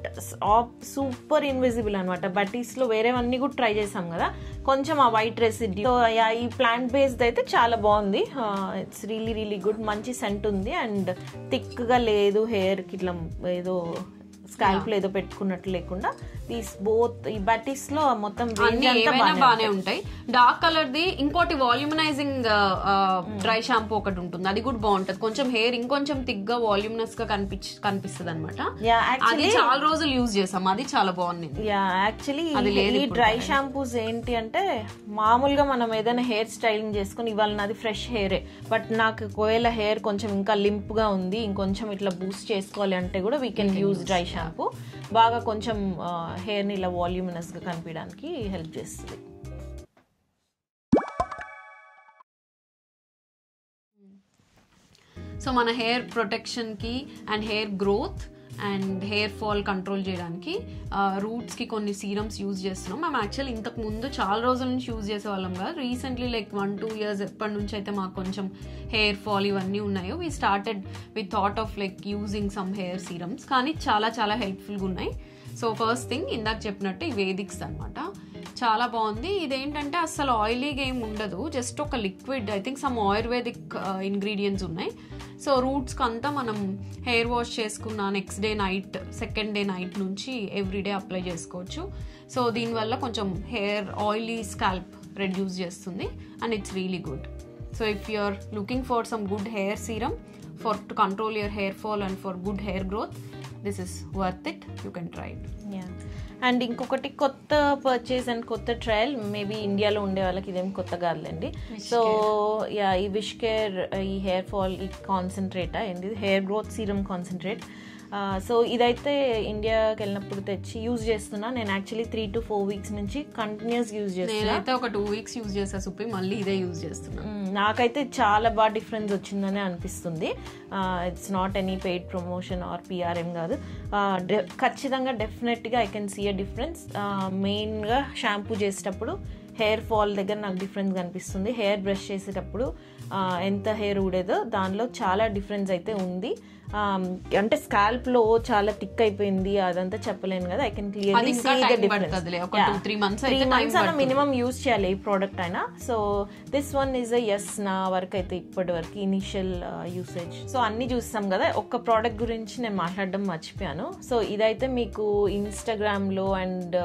సూపర్ ఇన్విజిబుల్ అనమాట. బట్టీస్ లో వేరేవన్నీ కూడా ట్రై చేసాం కదా, కొంచెం ఆ వైట్ రెసిడ్యూ. సో ఈ ప్లాంట్ బేస్డ్ అయితే చాలా బాగుంది. It's really really good. మంచి సెంట్ ఉంది అండ్ థిక్ గా లేదు, హెయిర్ కి ఇట్లా ఏదో స్కాల్ప్ లో ఏదో పెట్టుకున్నట్టు లేకుండా. దీస్ బోత్ ఈ బట్టీస్ లో మొత్తం బానే ఉంటాయి. డార్క్ కలర్ ది ఇంకోటి వాల్యూమనైజింగ్ డ్రై షాంపూ ఒకటి ఉంటుంది, అది కూడా బాగుంటది. కొంచెం హెయిర్ ఇంకొంచెం థిక్ గా వాల్యూమినస్ గా కనిపిస్తుంది అనమాట. అది చాలా రోజులు యూజ్ చేసాం, అది చాలా బాగుంది. యాక్చువల్లీ ఈ డ్రై షాంపూస్ ఏంటి అంటే మామూలుగా మనం ఏదైనా హెయిర్ స్టైలింగ్ చేసుకుని ఇవాళ నాది ఫ్రెష్ హెయిరే, బట్ నాకు ఒకవేళ హెయిర్ కొంచెం ఇంకా లింప్ గా ఉంది, ఇంకొంచెం ఇట్లా బూస్ట్ చేసుకోవాలి అంటే కూడా we can use dry shampoo. బాగా కొంచెం హెయిర్ ని ఇలా వాల్యూమినస్ గా కనిపించడానికి హెల్ప్ చేస్తుంది. సో మన హెయిర్ ప్రొటెక్షన్ కి and hair growth and hair fall control చేయడానికి రూట్స్కి కొన్ని సీరమ్స్ యూజ్ చేస్తున్నాం. మేము యాక్చువల్లీ ఇంతకు ముందు చాలా రోజుల నుంచి యూజ్ చేసేవాళ్ళం కాదు. రీసెంట్లీ లైక్ 1-2 years ఎప్పటి నుంచి అయితే మాకు కొంచెం హెయిర్ ఫాల్ ఇవన్నీ ఉన్నాయో we started with thought of like using some hair serums. కానీ చాలా చాలా హెల్ప్ఫుల్గా ఉన్నాయి. సో ఫస్ట్ థింగ్ ఇందాక చెప్పినట్టు ఈ వేదిక్స్ అనమాట, చాలా బాగుంది. ఇదేంటంటే అస్సలు ఆయిలీగా ఏమి ఉండదు, జస్ట్ ఒక liquid. I think some ayurvedic ingredients ఉన్నాయి. సో రూట్స్కి అంతా మనం హెయిర్ వాష్ చేసుకున్న next day night, second day night నుంచి ఎవ్రీడే అప్లై చేసుకోవచ్చు. సో దీనివల్ల కొంచెం హెయిర్ ఆయిలీ స్కాల్ప్ రెడ్యూస్ చేస్తుంది and it's really good. So if you are looking for some good hair serum for to control your hair fall and for good hair growth, this is worth it. You can try it. Yeah. And ఇంకొకటి కొత్త purchase and కొత్త trial, maybe ఇండియాలో ఉండే వాళ్ళకి ఇదేం కొత్త కాదులేండి. So yeah, ఈ విష్ కేర్ ఈ హెయిర్ ఫాల్ ఈ కాన్సన్ట్రేటా ఏంది, hair growth serum concentrate. So ఇదైతే ఇండియాకి వెళ్ళినప్పుడు తెచ్చి యూజ్ చేస్తున్నా నేను. యాక్చువల్లీ 3 to 4 weeks నుంచి కంటిన్యూస్ యూజ్ చేస్తున్నా. నేనైతే ఒక 2 weeks యూజ్ చేస్తా సుప్పి, మళ్ళీ ఇదే యూజ్ చేస్తున్నా. నాకైతే చాలా బాగా డిఫరెన్స్ వచ్చిందని అనిపిస్తుంది. It's not any paid promotion or PRM కాదు, ఖచ్చితంగా డెఫినెట్గా I can see a difference. మెయిన్గా షాంపూ చేసేటప్పుడు హెయిర్ ఫాల్ దగ్గర నాకు డిఫరెన్స్ కనిపిస్తుంది. హెయిర్ బ్రష్ చేసేటప్పుడు ఎంత హెయిర్ ఊడేదో దానిలో చాలా డిఫరెన్స్ అయితే ఉంది. అంటే స్కాల్ప్ లో చాలా థిక్ అయిపోయింది అదంతా చెప్పలేను కదా. I can clearly see the difference. 3 months అన్న మినిమం యూజ్ చేయాలి ఈ ప్రోడక్ట్ అయినా. So this one is yes నా వరకు అయితే ఇప్పటి వరకు ఇనిషియల్ యూసేజ్. సో అన్ని చూస్తాం కదా, ఒక్క ప్రోడక్ట్ గురించి నేను మాట్లాడడం మర్చిపోయాను. సో ఇదైతే మీకు ఇన్స్టాగ్రామ్లో అండ్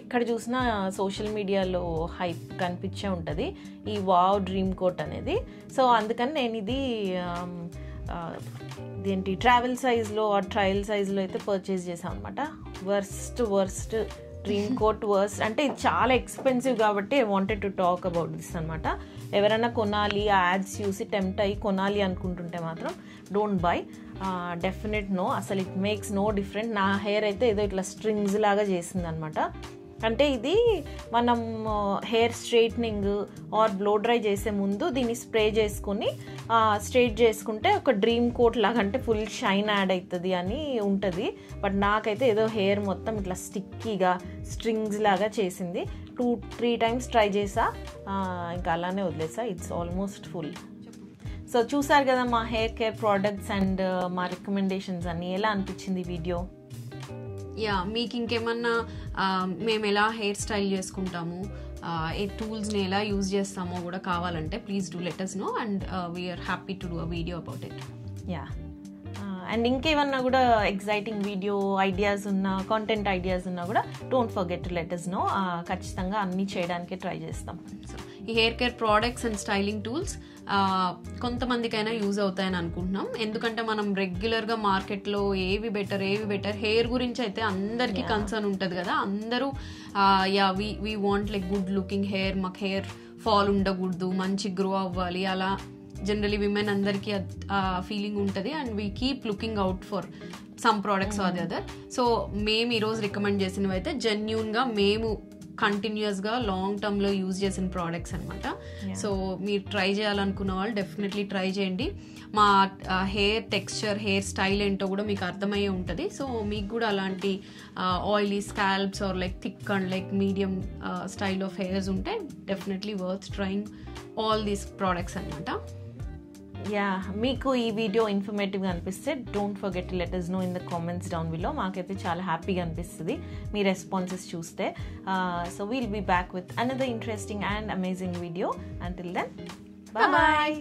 ఎక్కడ చూసినా సోషల్ మీడియాలో హైప్ కనిపించే ఉంటుంది ఈ వావ్ డ్రీమ్ కోట్ అనేది. సో అందుకని నేను ఇది ఏంటి ట్రావెల్ సైజ్లో ఆ ట్రయల్ సైజ్లో అయితే పర్చేస్ చేసాం అనమాట. వర్స్ట్ డ్రీమ్ కోట్ వర్స్ట్ అంటే ఇది చాలా ఎక్స్పెన్సివ్ కాబట్టి I wanted to talk about this అనమాట. ఎవరైనా కొనాలి, ఆ యాడ్స్ చూసి టెంప్ట్ అయ్యి కొనాలి అనుకుంటుంటే మాత్రం డోంట్ బై. డెఫినెట్ నో, అసలు ఇట్ మేక్స్ నో డిఫరెంట్. నా హెయిర్ అయితే ఏదో ఇట్లా స్ట్రింగ్స్ లాగా చేసింది అనమాట. అంటే ఇది మనం hair straightening or blow dry చేసే ముందు దీన్ని స్ప్రే చేసుకుని స్ట్రైట్ చేసుకుంటే ఒక డ్రీమ్ కోట్ లాగా, అంటే ఫుల్ షైన్ యాడ్ అవుతుంది అని ఉంటుంది. బట్ నాకైతే ఏదో హెయిర్ మొత్తం ఇట్లా స్టిక్కీగా స్ట్రింగ్స్ లాగా చేసింది. 2-3 times ట్రై చేసా, ఇంకా అలానే వదిలేసా. It's almost full. సో చూసారు కదా మా హెయిర్ కేర్ ప్రోడక్ట్స్ అండ్ మా రికమెండేషన్స్ అన్ని. ఎలా అనిపించింది వీడియో? యా, మీకు ఇంకేమన్నా మేము ఎలా హెయిర్ స్టైల్ చేసుకుంటాము, ఏ టూల్స్ని ఎలా యూజ్ చేస్తామో కూడా కావాలంటే please do let us know and we're happy to do a video about it. Yeah, and ఇంకేమన్నా కూడా ఎగ్జైటింగ్ వీడియో ఐడియాస్ ఉన్నా, కాంటెంట్ ఐడియాస్ ఉన్నా కూడా don't forget to let us know. ఖచ్చితంగా అన్నీ చేయడానికి ట్రై చేస్తాం. సో ఈ hair care products and styling tools కొంతమందికైనా యూజ్ అవుతాయని అనుకుంటున్నాం. ఎందుకంటే మనం రెగ్యులర్గా మార్కెట్లో ఏవి బెటర్ హెయిర్ గురించి అయితే అందరికీ కన్సర్న్ ఉంటుంది కదా. అందరూ yeah we want like good looking hair, మాకు హెయిర్ ఫాల్ ఉండకూడదు, మంచి గ్రో అవ్వాలి, అలా జనరలీ విమెన్ అందరికీ ఫీలింగ్ ఉంటుంది. And we keep looking out for some products or the other. So మేము ఈరోజు రికమెండ్ చేసినవి అయితే జెన్యూన్గా మేము కంటిన్యూస్గా లాంగ్ టర్మ్లో యూజ్ చేసిన ప్రోడక్ట్స్ అనమాట. సో మీరు ట్రై చేయాలనుకున్న వాళ్ళు డెఫినెట్లీ ట్రై చేయండి. మా హెయిర్ టెక్స్చర్, హెయిర్ స్టైల్ ఏంటో కూడా మీకు అర్థమయ్యే ఉంటుంది. సో మీకు కూడా అలాంటి oily scalps or like thick and like medium style of hairs ఉంటే definitely worth trying all these products అనమాట. యా, మీకు ఈ వీడియో ఇన్ఫర్మేటివ్గా అనిపిస్తే don't forget to let us know in the comments down below. మాకైతే చాలా హ్యాపీగా అనిపిస్తుంది మీ రెస్పాన్సెస్ చూస్తే. So we'll be back with another interesting and amazing video. Until then, bye.